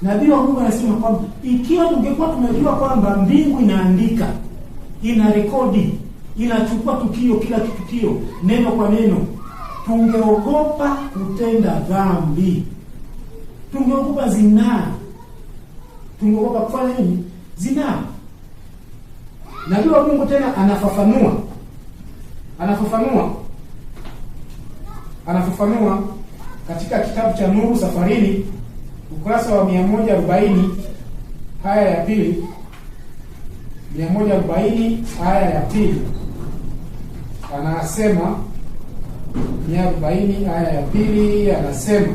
Nabii wa Mungu anasema kwamba ikiwa tungekuwa tumejua kwamba mbingu inaandika, ina rekodi, inachukua tukio, kila tukio, neno kwa neno, tungeogopa kutenda dhambi, tungeogopa zinaa, tungeogopa kufanya nini? Zinaa. Nabii wa Mungu tena anafafanua katika kitabu cha Nuru Safarini, ukurasa wa 140 haya ya pili, 140 haya ya pili, anasema 140 haya ya pili, anasema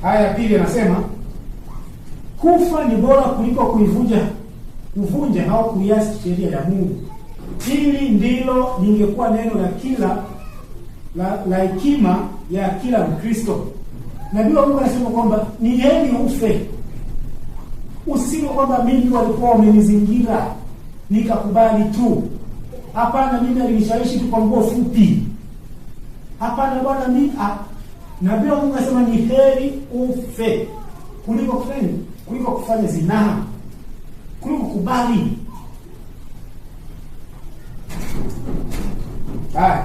haya ya pili, anasema kufa ni bora kuliko kuvunja au kuiasi sheria ya Mungu. Hili ndilo lingekuwa neno la kila la hekima ya kila Mkristo. Nabii wa Mungu anasema kwamba ni heri ufe, usije kwamba mimi walikuwa wamenizingira nikakubali tu. Hapana, mimi alinishawishi tu kwa nguo fupi. Hapana bwana, mimi Nabii wa Mungu anasema ni heri ufe kuliko kufanya zinaa, kuliko kubali. Haya,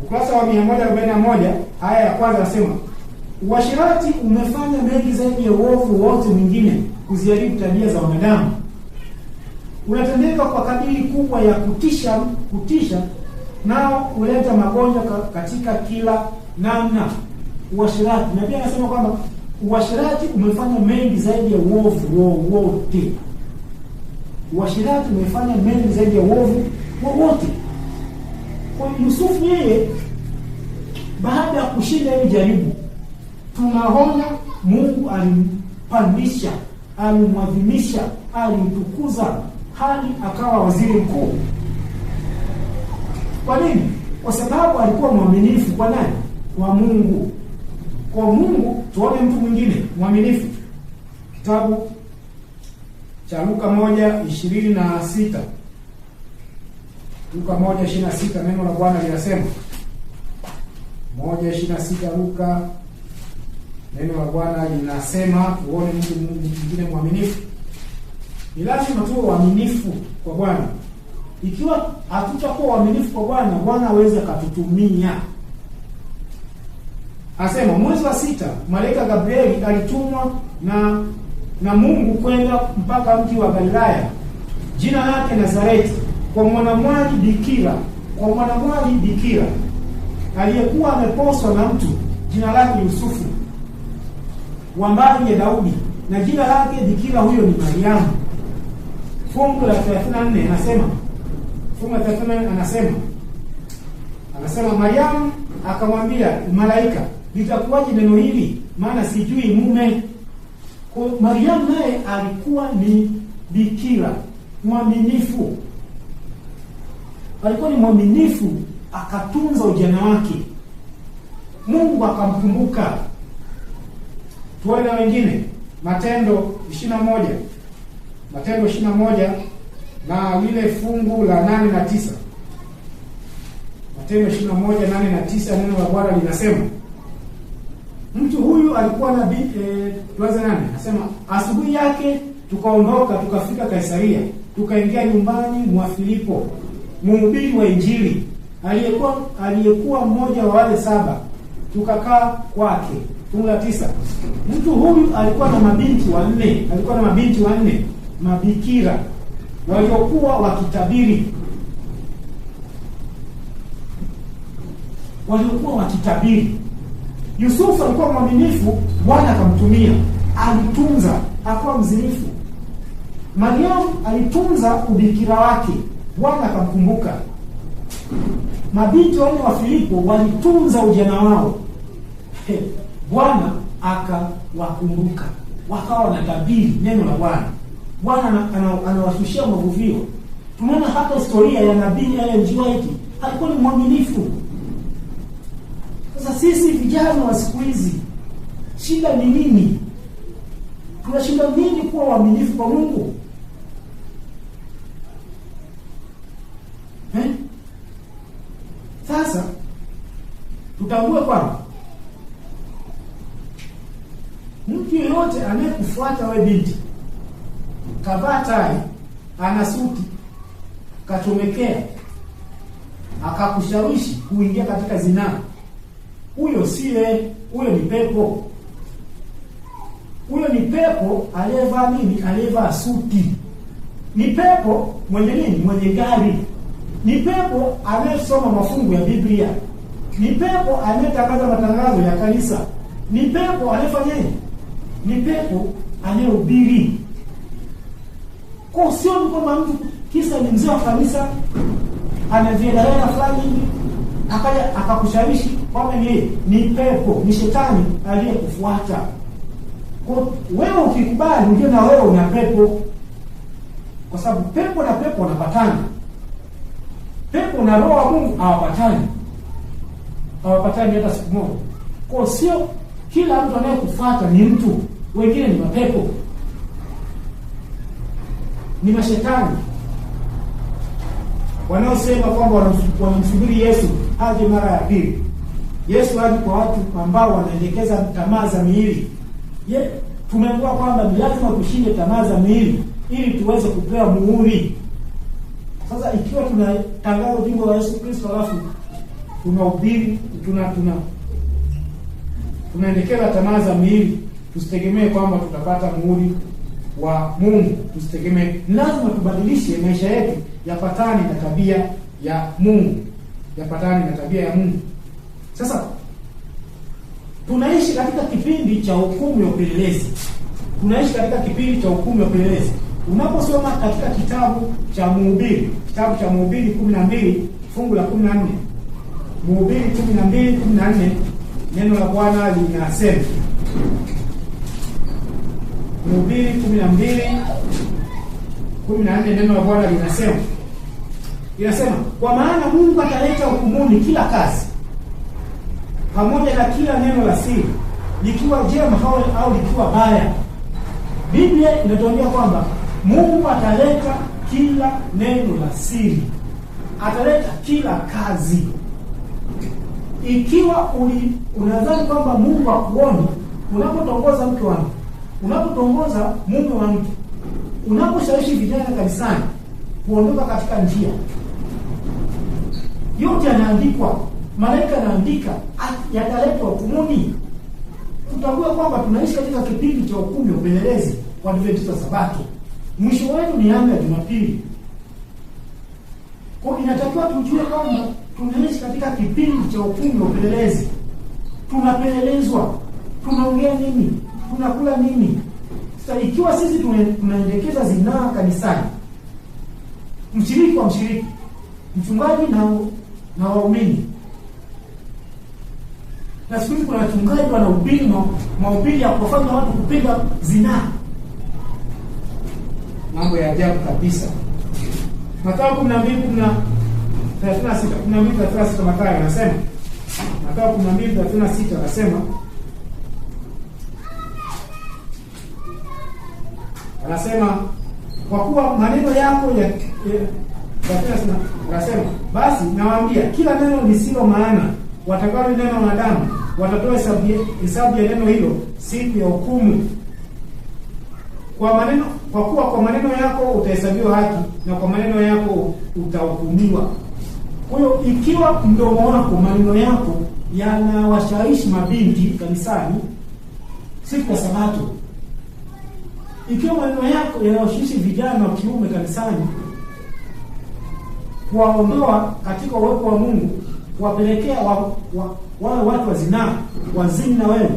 ukurasa wa 141 haya ya kwanza anasema, uasherati umefanya mengi zaidi ya uovu wote mwingine kuziharibu tabia za wanadamu. Unatendeka kwa kadiri kubwa ya kutisha nao huleta magonjwa katika kila namna. Uasherati, na pia anasema kwamba uasherati umefanya mengi zaidi ya uovu wote. Uasherati umefanya mengi zaidi ya uovu wote. Kwa Yusufu, yeye baada ya kushinda hili jaribu, tunaona Mungu alimpandisha, alimwadhimisha, alimtukuza hadi akawa waziri mkuu. Kwa nini? Kwa sababu alikuwa mwaminifu kwa nani? Kwa Mungu. Kwa Mungu. Tuone mtu mwingine mwaminifu. Kitabu cha Luka 1:26. Luka 1:26, neno la Bwana linasema 1:26 Luka, neno la Bwana linasema, tuone mtu mwingine mwaminifu. Ni lazima tuwe waaminifu kwa Bwana. Ikiwa hatutakuwa waaminifu kwa Bwana, Bwana hawezi akatutumia. Asema mwezi wa 6 malaika Gabrieli alitumwa na Mungu kwenda mpaka mji wa Galilaya, jina lake Nazareti, kwa mwanamwali bikira aliyekuwa ameposwa na mtu jina lake Yusufu, wa mbari ya Daudi, na jina lake bikira huyo ni Mariamu. Fungu la 34 anasema Mariamu akamwambia malaika, litakuwaje neno hili, maana sijui mume? Kwa Mariamu naye alikuwa ni bikira mwaminifu. Alikuwa ni mwaminifu, akatunza ujana wake. Mungu akamkumbuka. Tuone wengine. Matendo 21 na lile fungu la 8 na 9. Matendo 21:8 na 9, neno la Bwana linasema mtu huyu alikuwa nabii. Tuanze nani? Anasema asubuhi yake tukaondoka tukafika Kaisaria, tukaingia nyumbani mwa Filipo, mhubiri wa Injili, aliyekuwa mmoja wa wale 7, tukakaa kwake. Fungu la 9, mtu huyu alikuwa na mabinti wanne, mabikira waliokuwa wakitabiri. Yusufu alikuwa mwaminifu, Bwana akamtumia, alitunza, akawa mzinifu. Mariamu alitunza ubikira wake, Bwana akamkumbuka. Mabinti wanne wa Filipo walitunza ujana wao, Bwana akawakumbuka, wakawa na tabiri neno la Bwana. Bwana anawashushia mavuvio. Tunaona hata historia ya nabii Ellen G. White, alikuwa ni mwaminifu. Sasa sisi vijana wa siku hizi, shida ni nini? Tunashinda nini kuwa waaminifu kwa Mungu? Sasa tutambue kwamba mtu yeyote anayekufuata wewe binti, kavaa tai, ana suti, kachomekea, akakushawishi kuingia katika zinaa, huyo huyo ni pepo. Huyo ni pepo aliyevaa nini? Aliyevaa suti. Ni pepo mwenye nini? Mwenye gari. Ni pepo anayesoma mafungu ya Biblia. Ni pepo anayetangaza matangazo ya kanisa. Ni pepo anayefanya nini? Ni pepo anayehubiri. Kwa sio kwamba mtu kisa ni mzee wa kanisa, ana viela fulani hivi, akaja akakushawishi kwamba ni pepo, ni shetani aliyekufuata. Kwa wewe ukikubali, ndio na wewe una pepo. Kwa sababu pepo na pepo wanapatana. Pepo na roho wa Mungu hawapatani hata siku moja. Kwa sio kila mtu anayekufuata ni mtu, wengine ni mapepo, ni mashetani wanaosema kwamba wanamsubiri Yesu aje mara ya pili. Yesu aje kwa watu ambao wanaendekeza tamaa za miili. Tumeambiwa kwamba ni lazima tushinde tamaa za miili ili tuweze kupewa muhuri. Sasa ikiwa tunatangaza ujumbe wa Yesu Kristo alafu tunahubiri, tunaendekeza tamaa za miili, tusitegemee kwamba tutapata muhuri wa Mungu. Tusitegemee. Lazima tubadilishe maisha yetu yapatane na tabia ya Mungu. yapatane na tabia ya Mungu. Sasa tunaishi katika kipindi cha hukumu ya upelelezi. Tunaishi katika kipindi cha hukumu ya upelelezi. Unaposoma katika kitabu cha Mhubiri 12 fungu la 14, Mhubiri 12:14, neno la Bwana linasema, Mhubiri 12:14, neno la Bwana linasema, kwa maana Mungu ataleta hukumuni kila kazi pamoja na kila neno la siri, likiwa jema au likiwa baya. Biblia inatuambia kwamba Mungu ataleta kila neno la siri, ataleta kila kazi. Ikiwa unadhani kwamba Mungu hakuoni, unapotongoza mke wangu, unapotongoza mume wa mtu, unaposhawishi vijana kanisani kuondoka katika njia, yote yanaandikwa, malaika anaandika, yataletwa hukumuni. Tutambue kwamba tunaishi katika kipindi cha hukumu ya upelelezi wa Adventista wa Sabato. Mwisho wetu ni anga ya Jumapili. Kwa inatakiwa tujue kwamba tunaishi katika kipindi cha hukumu ya upelelezi. Tunapelelezwa, tunaongea nini, tunakula nini. Sasa ikiwa sisi tunaendekeza zinaa kanisani, mshiriki kwa mshiriki, mchungaji na waumini, na siku hizi kuna wachungaji wanahubiri mahubiri ya kufanya watu kupinga zinaa, mambo ya ajabu kabisa. Mathayo 12:36 Mathayo anasema, Mathayo 12:36 anasema kwa kuwa maneno yako anasema, basi nawaambia kila neno lisilo maana watakalo neno wanadamu watatoa hesabu ya neno hilo siku ya hukumu. Kwa kuwa kwa maneno yako utahesabiwa haki na kwa maneno yako utahukumiwa. Kwa hiyo ikiwa mdomo wako, maneno yako yanawashawishi mabinti kanisani siku ya Sabato, ikiwa maneno yako yanawashawishi vijana wa kiume kanisani kuwaondoa katika uwepo wa Mungu, kuwapelekea wale watu wa zinaa wazini na wewe,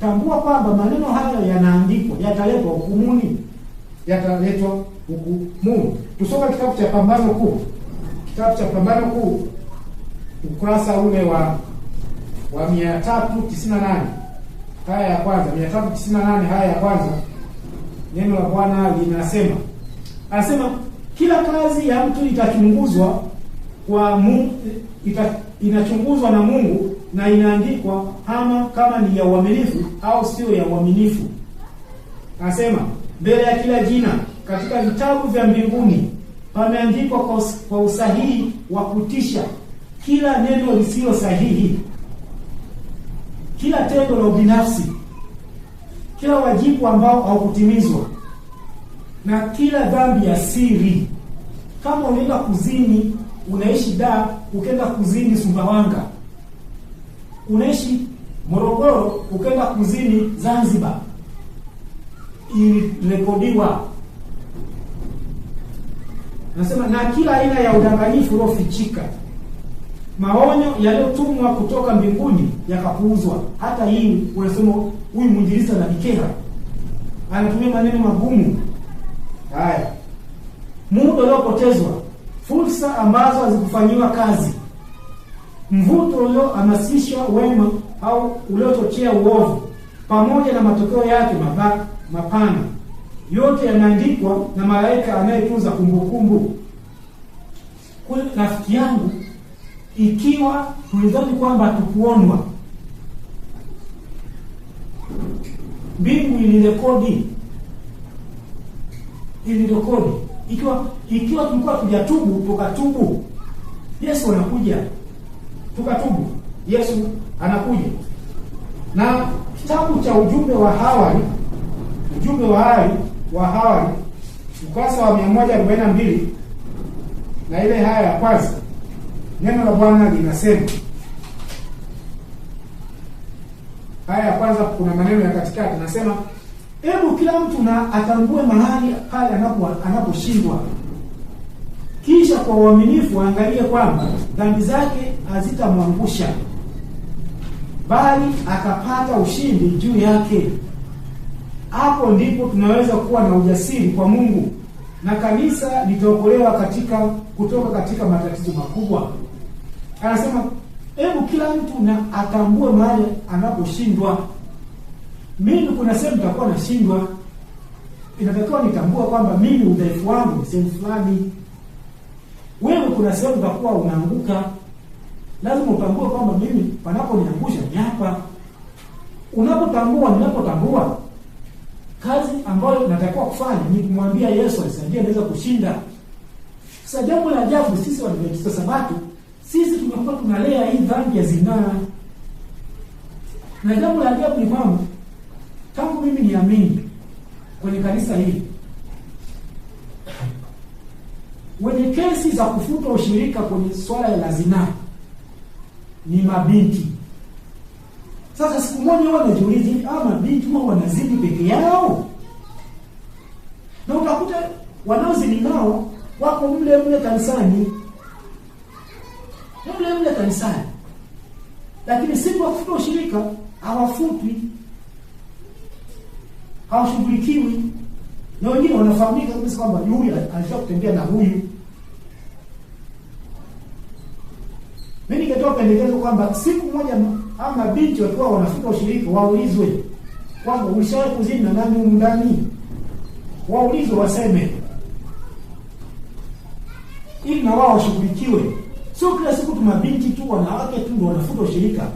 tambua kwamba maneno hayo yanaandikwa, yataletwa hukumuni, yataletwa hukumuni. Tusome kitabu cha Pambano Kuu, ukurasa ule wa 398 haya ya kwanza. 398 haya ya kwanza, neno la Bwana linasema, anasema kila kazi ya mtu itachunguzwa kwa Mungu, inachunguzwa na Mungu na inaandikwa kama ni ya uaminifu au sio ya uaminifu. Anasema mbele ya kila jina katika vitabu vya mbinguni pameandikwa kwa usahihi wa kutisha kila neno lisilo sahihi, kila tendo la ubinafsi, kila wajibu ambao haukutimizwa, na kila dhambi ya siri. Kama unaenda kuzini, unaishi Dar, ukenda kuzini Sumbawanga, unaishi Morogoro, ukenda kuzini Zanzibar, ilirekodiwa. Nasema na kila aina ya udanganyifu uliofichika, maonyo yaliyotumwa kutoka mbinguni yakapuuzwa. Hata hii unasema huyu mwinjilisti na bikera anatumia maneno magumu. Haya, muda uliopotezwa, fursa ambazo hazikufanyiwa kazi, mvuto uliohamasisha wema au uliochochea uovu, pamoja na matokeo yake mapana, yote yanaandikwa na malaika anayetunza kumbukumbu. Kwa rafiki yangu, ikiwa tulidhani kwamba hatukuonwa, mbingu ilirekodi. Ikiwa tulikuwa tujatubu, tukatubu, Yesu anakuja, tukatubu, Yesu anakuja. Na kitabu cha ujumbe wa Hawari ukurasa wa 142 na ile haya ya kwanza, neno la Bwana linasema, haya ya kwanza kuna maneno ya katikati, nasema hebu kila mtu na atambue mahali pale anaposhindwa. kisha kwa uaminifu angalie kwamba dhambi zake hazitamwangusha, bali akapata ushindi juu yake. Hapo ndipo tunaweza kuwa na ujasiri kwa Mungu na kanisa litaokolewa kutoka katika matatizo makubwa. Anasema hebu kila mtu na atambue mahali anaposhindwa. Mimi kuna sehemu nitakuwa nashindwa, inatakiwa nitambue kwamba mimi udhaifu wangu ni sehemu fulani. Wewe kuna sehemu utakuwa unaanguka, lazima utambue kwamba mimi panaponiangusha ni hapa. Ninapotambua kazi ambayo natakiwa kufanya ni kumwambia Yesu anisaidie naweza kushinda. Sasa jambo la ajabu, sisi Waadventista Sabato, sisi tumekuwa tunalea hii dhambi ya zinaa. Na jambo la ajabu ni kwamba tangu mimi niamini kwenye kanisa hili, wenye kesi za kufuta ushirika kwenye swala la zinaa ni mabinti. Sasa siku moja wao wanajiuliza, mabinti wao wanazidi peke yao? Na utakuta wanaozidi nao wako mle kanisani. Mle kanisani. Lakini siku kufuta ushirika hawafutwi. Hawashughulikiwi. Na wengine wanafahamika kabisa kwamba yule alitaka kutembea na huyu. Mimi nikatoa pendekezo kwamba siku moja ama binti wakiwa wanafuta ushirika waulizwe kwamba ulishawahi kuzini na nani huko ndani. Waulizwe waseme, ili na wao washughulikiwe. Sio kila siku tumabinti tu, wanawake tu ndio wanafuta ushirika.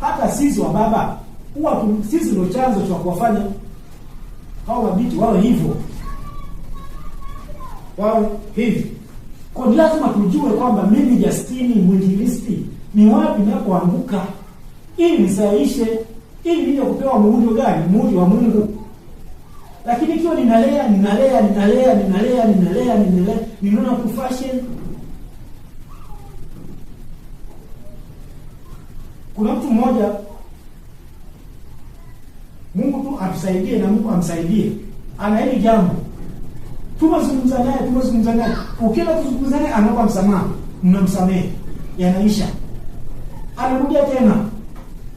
Hata sisi wa baba huwa sisi ndio chanzo cha kuwafanya hao mabinti wawe hivyo. Kwa hiyo lazima tujue kwamba mimi Justini mwinjilisti ni wapi ninapoanguka, ili nisaishe, ili nije kupewa muhuri gani? Muhuri wa Mungu. Lakini ikiwa ninalea ninaona kufashion. Kuna mtu mmoja, Mungu tu atusaidie na Mungu amsaidie, ana hili jambo. Tumezungumza naye. Ukienda kuzungumza naye anaomba msamaha, mnamsamehe, yanaisha. Anarudia tena.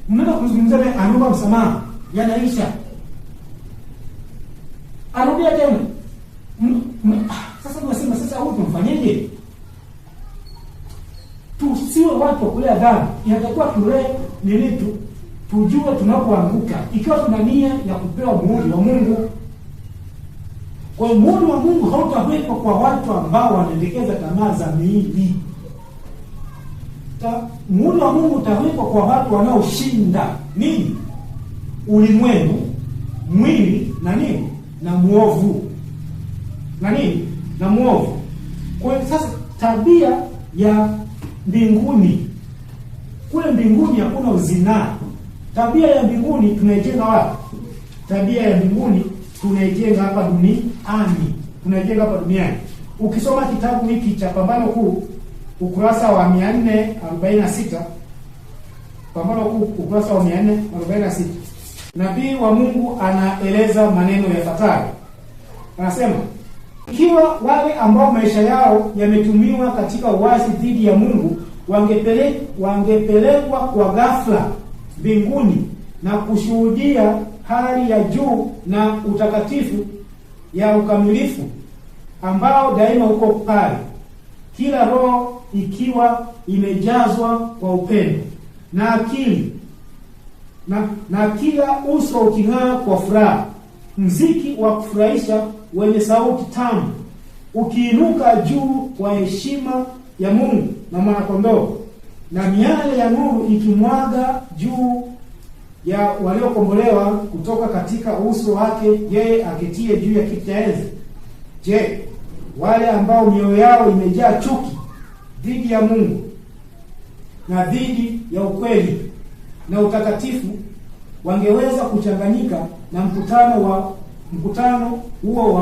Mnaenda kuzungumza naye anaomba msamaha, yanaisha. Anarudia tena. Sasa tunasema huyu tumfanyeje? Tusiwe watu wa kulea dhambi. Inatakiwa tulee tujue tunapoanguka, ikiwa tuna nia ya kupewa muhuri wa Mungu. Kwa muhuri wa Mungu hautawekwa kwa watu ambao wanaendekeza tamaa za miili. Muhuri wa Mungu utawekwa kwa watu wanaoshinda nini? Ulimwengu, mwili na nini? Na muovu. Na muovu. Kwa hiyo sasa tabia ya mbinguni, kule mbinguni hakuna uzinaa. Tabia ya mbinguni tunaijenga wapi? Tabia ya mbinguni tunaijenga hapa duniani. Ukisoma kitabu hiki cha Pambano Kuu ukurasa wa 446, Pambano Kuu ukurasa wa 446, nabii wa Mungu anaeleza maneno yafuatayo. Anasema, ikiwa wale ambao maisha yao yametumiwa katika uasi dhidi ya Mungu wangepelekwa kwa ghafla mbinguni na kushuhudia hali ya juu na utakatifu ya ukamilifu ambao daima uko pale, kila roho ikiwa imejazwa kwa upendo na akili na kila uso uking'aa kwa furaha, mziki wa kufurahisha wenye sauti tamu ukiinuka juu kwa heshima ya Mungu na Mwana-Kondoo, na miale ya nuru ikimwaga juu ya waliokombolewa kutoka katika uso wake yeye aketie juu ya kiti cha enzi. Je, wale ambao mioyo yao imejaa chuki dhidi ya Mungu na dhidi ya ukweli na utakatifu wangeweza kuchanganyika na mkutano huo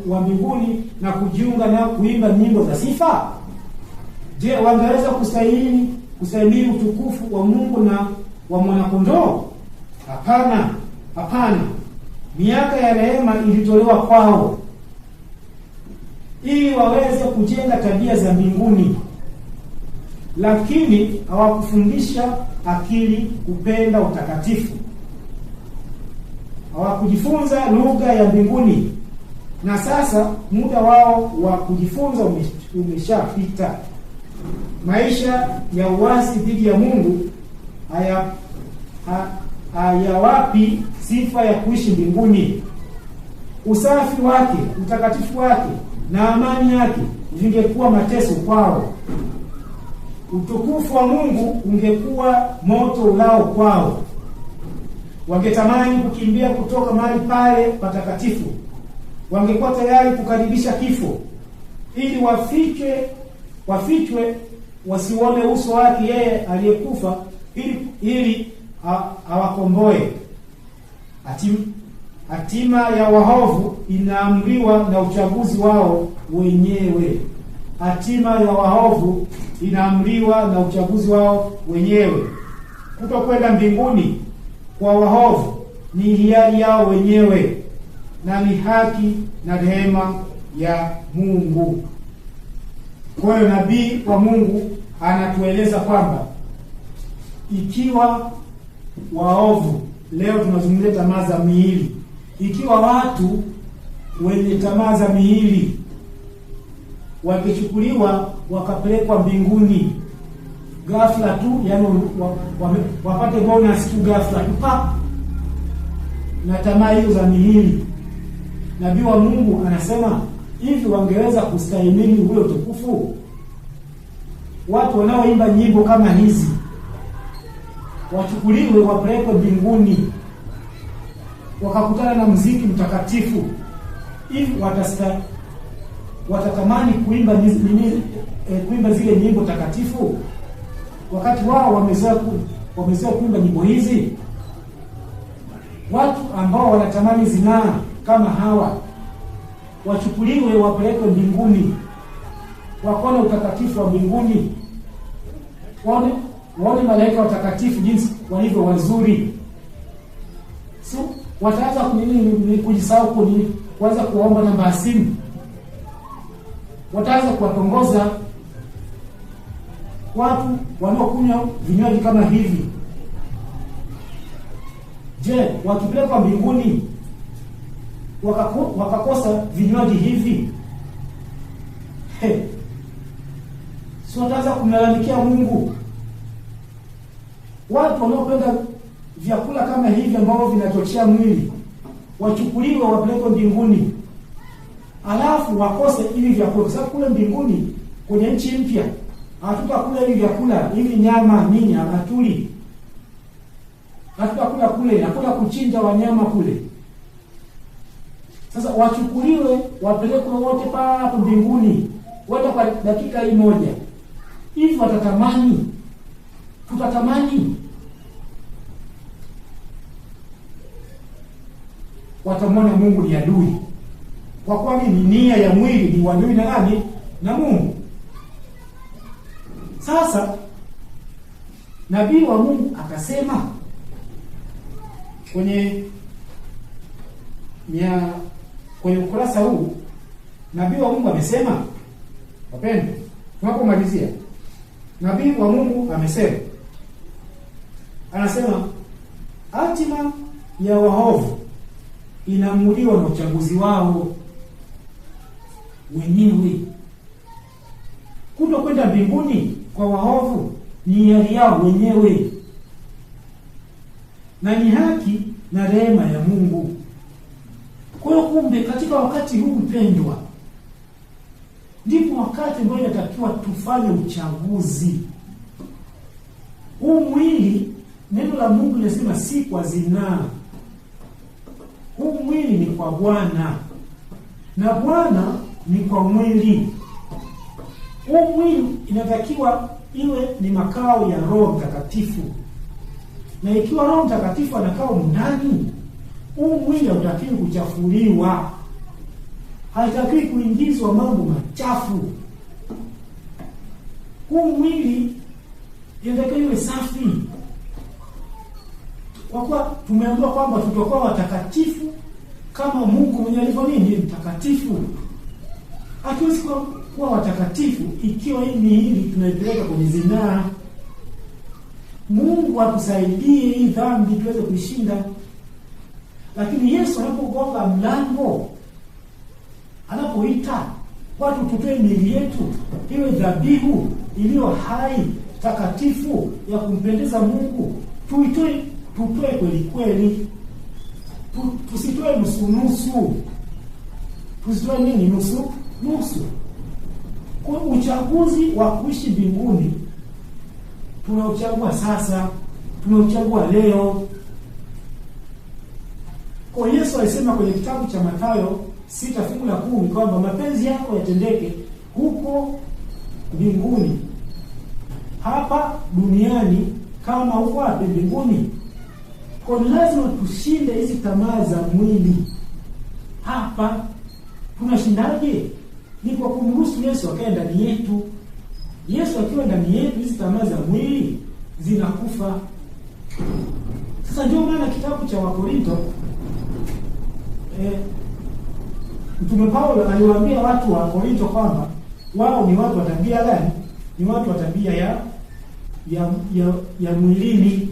wa mbinguni na kujiunga na kuimba nyimbo za sifa? Je, wangeweza kustahimili utukufu wa Mungu na wa Mwana-Kondoo? Hapana. Miaka ya rehema ilitolewa kwao. ili waweze kujenga tabia za mbinguni, lakini hawakufundisha akili kupenda utakatifu. Hawakujifunza lugha ya mbinguni, na sasa muda wao wa kujifunza umeshapita. Maisha ya uasi dhidi ya Mungu hayawapi sifa ya kuishi mbinguni. Usafi wake, utakatifu wake na amani yake vingekuwa mateso kwao. Utukufu wa Mungu ungekuwa moto ulao kwao. Wangetamani kukimbia kutoka mahali pale patakatifu. Wangekuwa tayari kukaribisha kifo ili wafichwe wasione uso wake yeye aliyekufa ili awakomboe. Hatima ya waovu inaamriwa na uchaguzi wao wenyewe. Hatima ya waovu inaamriwa na uchaguzi wao wenyewe. Kutokwenda mbinguni kwa waovu ni hiari yao wenyewe, na ni haki na rehema ya Mungu. Kwa hiyo nabii wa Mungu anatueleza kwamba ikiwa waovu, leo tunazungumzia tamaa za miili, ikiwa watu wenye tamaa za miili wakichukuliwa wakapelekwa mbinguni ghafla tu, yani wapate bonus tu ghafla tu na tamaa hizo za miili, nabii wa Mungu anasema hivi, wangeweza kustahimili ule utukufu? Watu wanaoimba nyimbo kama hizi wachukuliwe wapelekwe mbinguni wakakutana na muziki mtakatifu, hivi watatamani kuimba zile nyimbo takatifu wakati wao wamezoea kuimba nyimbo hizi? Watu ambao wanatamani zinaa kama hawa wachukuliwe wapelekwe mbinguni, wakone utakatifu wa mbinguni, waone malaika watakatifu jinsi walivyo wazuri. So wataanza kujisahau, kuanza kuomba namba ya simu, wataanza kuwatongoza watu wanaokunywa vinywaji kama hivi. Je, wakipelekwa mbinguni wakakosa vinywaji hivi, si wataanza kumlalamikia Mungu? Watu wanaopenda vyakula kama hivi ambavyo vinachochea mwili wachukuliwe wapelekwe mbinguni, alafu wakose hivi vyakula, sababu kule mbinguni kwenye nchi mpya hatutakula hivi vyakula hivi, nyama nini hatuli, hatutakula kule, hakuna kuchinja wanyama kule. Sasa wachukuliwe wapelekwe wote papo mbinguni, wote kwa dakika hii moja hivi. Watatamani, tutatamani, watamwona Mungu ni adui, kwa kuwa ni nia ya mwili ni adui na nani? Na Mungu. Sasa nabii wa Mungu akasema kwenye ukurasa huu, nabii wa Mungu amesema, wapendwa, tunapomalizia, nabii wa Mungu amesema, anasema hatima ya waovu inaamuliwa na uchaguzi wao wenyewe. Kutokwenda mbinguni kwa waovu ni hiari yao wenyewe, na ni haki na rehema ya Mungu. Kwa hiyo kumbe, katika wakati huu mpendwa, ndipo wakati ambao inatakiwa tufanye uchaguzi. Huu mwili, neno la Mungu linasema si kwa zinaa. Huu mwili ni kwa Bwana, na Bwana ni kwa mwili. Huu mwili inatakiwa iwe ni makao ya Roho Mtakatifu, na ikiwa Roho Mtakatifu anakaa ndani, huu mwili hautakiwi kuchafuliwa, haitakiwi kuingizwa mambo machafu. Huu mwili inatakiwa iwe safi, kwa kuwa tumeambiwa kwamba tutakuwa watakatifu kama Mungu mwenyewe alivyo nini? Mtakatifu. Hatuwezi kuwa watakatifu ikiwa hii miili tunaipeleka kwenye zinaa. Mungu atusaidie hii dhambi tuweze kuishinda. Lakini Yesu anapogonga mlango, anapoita watu tutoe miili yetu iwe dhabihu iliyo hai, takatifu, ya kumpendeza Mungu, tutoe kweli kweli. Tusitoe nusu. Tusitoe nini? Nusu. Kwa uchaguzi wa kuishi mbinguni tunauchagua sasa, tunauchagua leo. Kwa Yesu alisema kwenye kitabu cha Mathayo 6:10 kwamba mapenzi yako yatendeke huko mbinguni, hapa duniani kama huko wapi mbinguni. Kwa lazima tushinde hizi tamaa za mwili. Hapa tunashindaje? Ni kwa kumruhusu Yesu akae ndani yetu. Yesu akiwa ndani yetu, hizi tamaa za mwili zinakufa. Sasa ndio maana kitabu cha Wakorinto Mtume Paulo aliwaambia watu wa Korinto kwamba wao ni watu wa tabia gani? Ni watu wa tabia ya mwilini,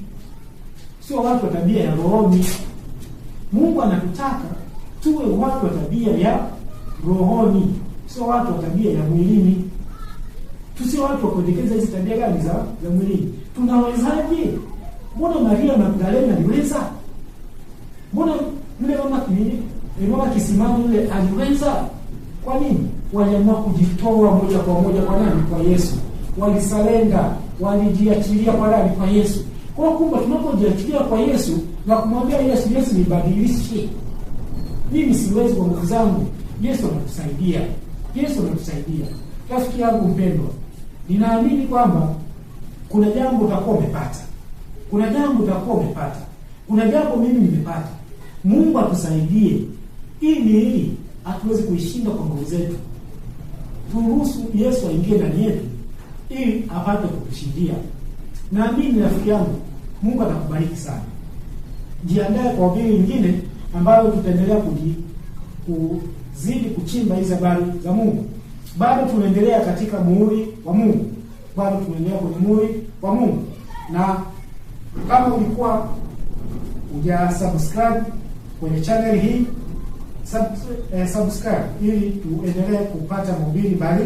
sio watu wa tabia ya rohoni. Mungu anatutaka tuwe watu wa tabia ya rohoni, sio watu wa tabia ya mwilini. Tusio watu wa kuendekeza hizi tabia gani za mwilini. Tunawezaje? Mbona Maria Magdalena aliweza? Mbona yule mama kisimani yule aliweza? Kwa nini? Waliamua kujitoa moja kwa moja kwa nani? Kwa Yesu. Walisalenda, walijiachilia kwa nani? Kwa Yesu. Kwa kumbe tunapojiachilia kwa Yesu na kumwambia Yesu, nibadilishe. Mimi siwezi kwa nguvu zangu. Yesu anatusaidia. Rafiki yangu mpendwa, ninaamini kwamba kuna jambo utakuwa umepata. Kuna jambo mimi nimepata. Mungu atusaidie. Hii miili hatuwezi kuishinda kwa nguvu zetu. Turuhusu Yesu aingie ndani yetu ili apate kutushindia. Naamini rafiki yangu, Mungu atakubariki sana. Jiandae kwa hubiri nyingine ambayo tutaendelea kuzidi kuchimba hizo habari za Mungu. Bado tunaendelea katika muhuri wa Mungu. Kwenye muhuri wa Mungu. Na kama ulikuwa hujasubscribe kwenye channel hii, subscribe ili tuendelee kupata mahubiri mbali.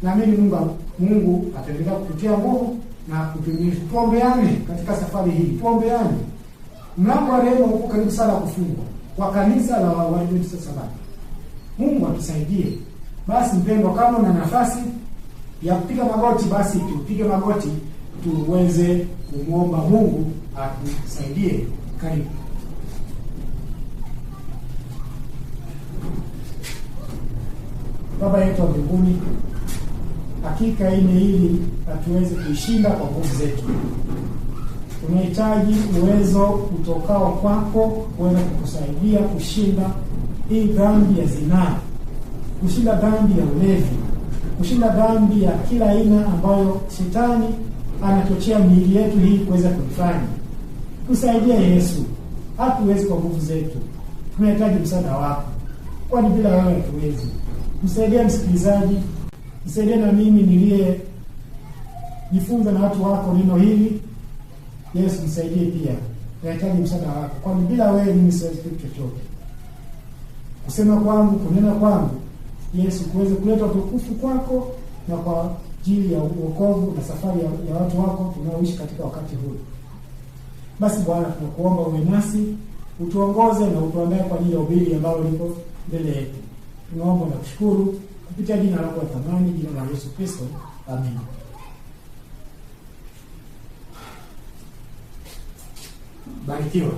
Naamini Mungu ataendelea kututia nguvu na kutumishi. Tuombeane katika safari hii. Tuombeane. Mlango wa rehema uko karibu sana kufungwa kwa kanisa la Waadventista Sabato. Mungu atusaidie. Basi mpendwa, kama na nafasi ya kupiga magoti, basi tupige magoti tuweze kumwomba Mungu atusaidie. Karibu. Baba yetu wa mbinguni, hakika hii miili hatuwezi kuishinda kwa nguvu zetu. Tunahitaji uwezo utokao kwako kuweza kutusaidia kushinda hii dhambi ya zinaa, kushinda dhambi ya ulevi, kushinda dhambi ya kila aina ambayo shetani anachochea miili yetu hii kuweza kufanya. Tusaidie Yesu. Hatuwezi kwa nguvu zetu. Tunahitaji msaada wako. Kwani bila wewe hatuwezi. Msaidie msikilizaji, msaidie na mimi niliye jifunza na watu wako neno hili. Yesu, msaidie pia. Tunahitaji msaada wako. Kwani bila wewe mimi siwezi kitu chochote. Kusema kwangu, kunena kwangu, Yesu, kuweze kuleta utukufu kwako na kwa ajili ya wokovu na safari ya watu wako tunaoishi katika wakati huu. Basi Bwana, tunakuomba uwe nasi, utuongoze na utuandae kwa ajili ya ubiri ambao liko mbele yetu. Tunaomba na kushukuru kupitia jina lako la thamani, jina la Yesu Kristo. Amen. Barikiwa.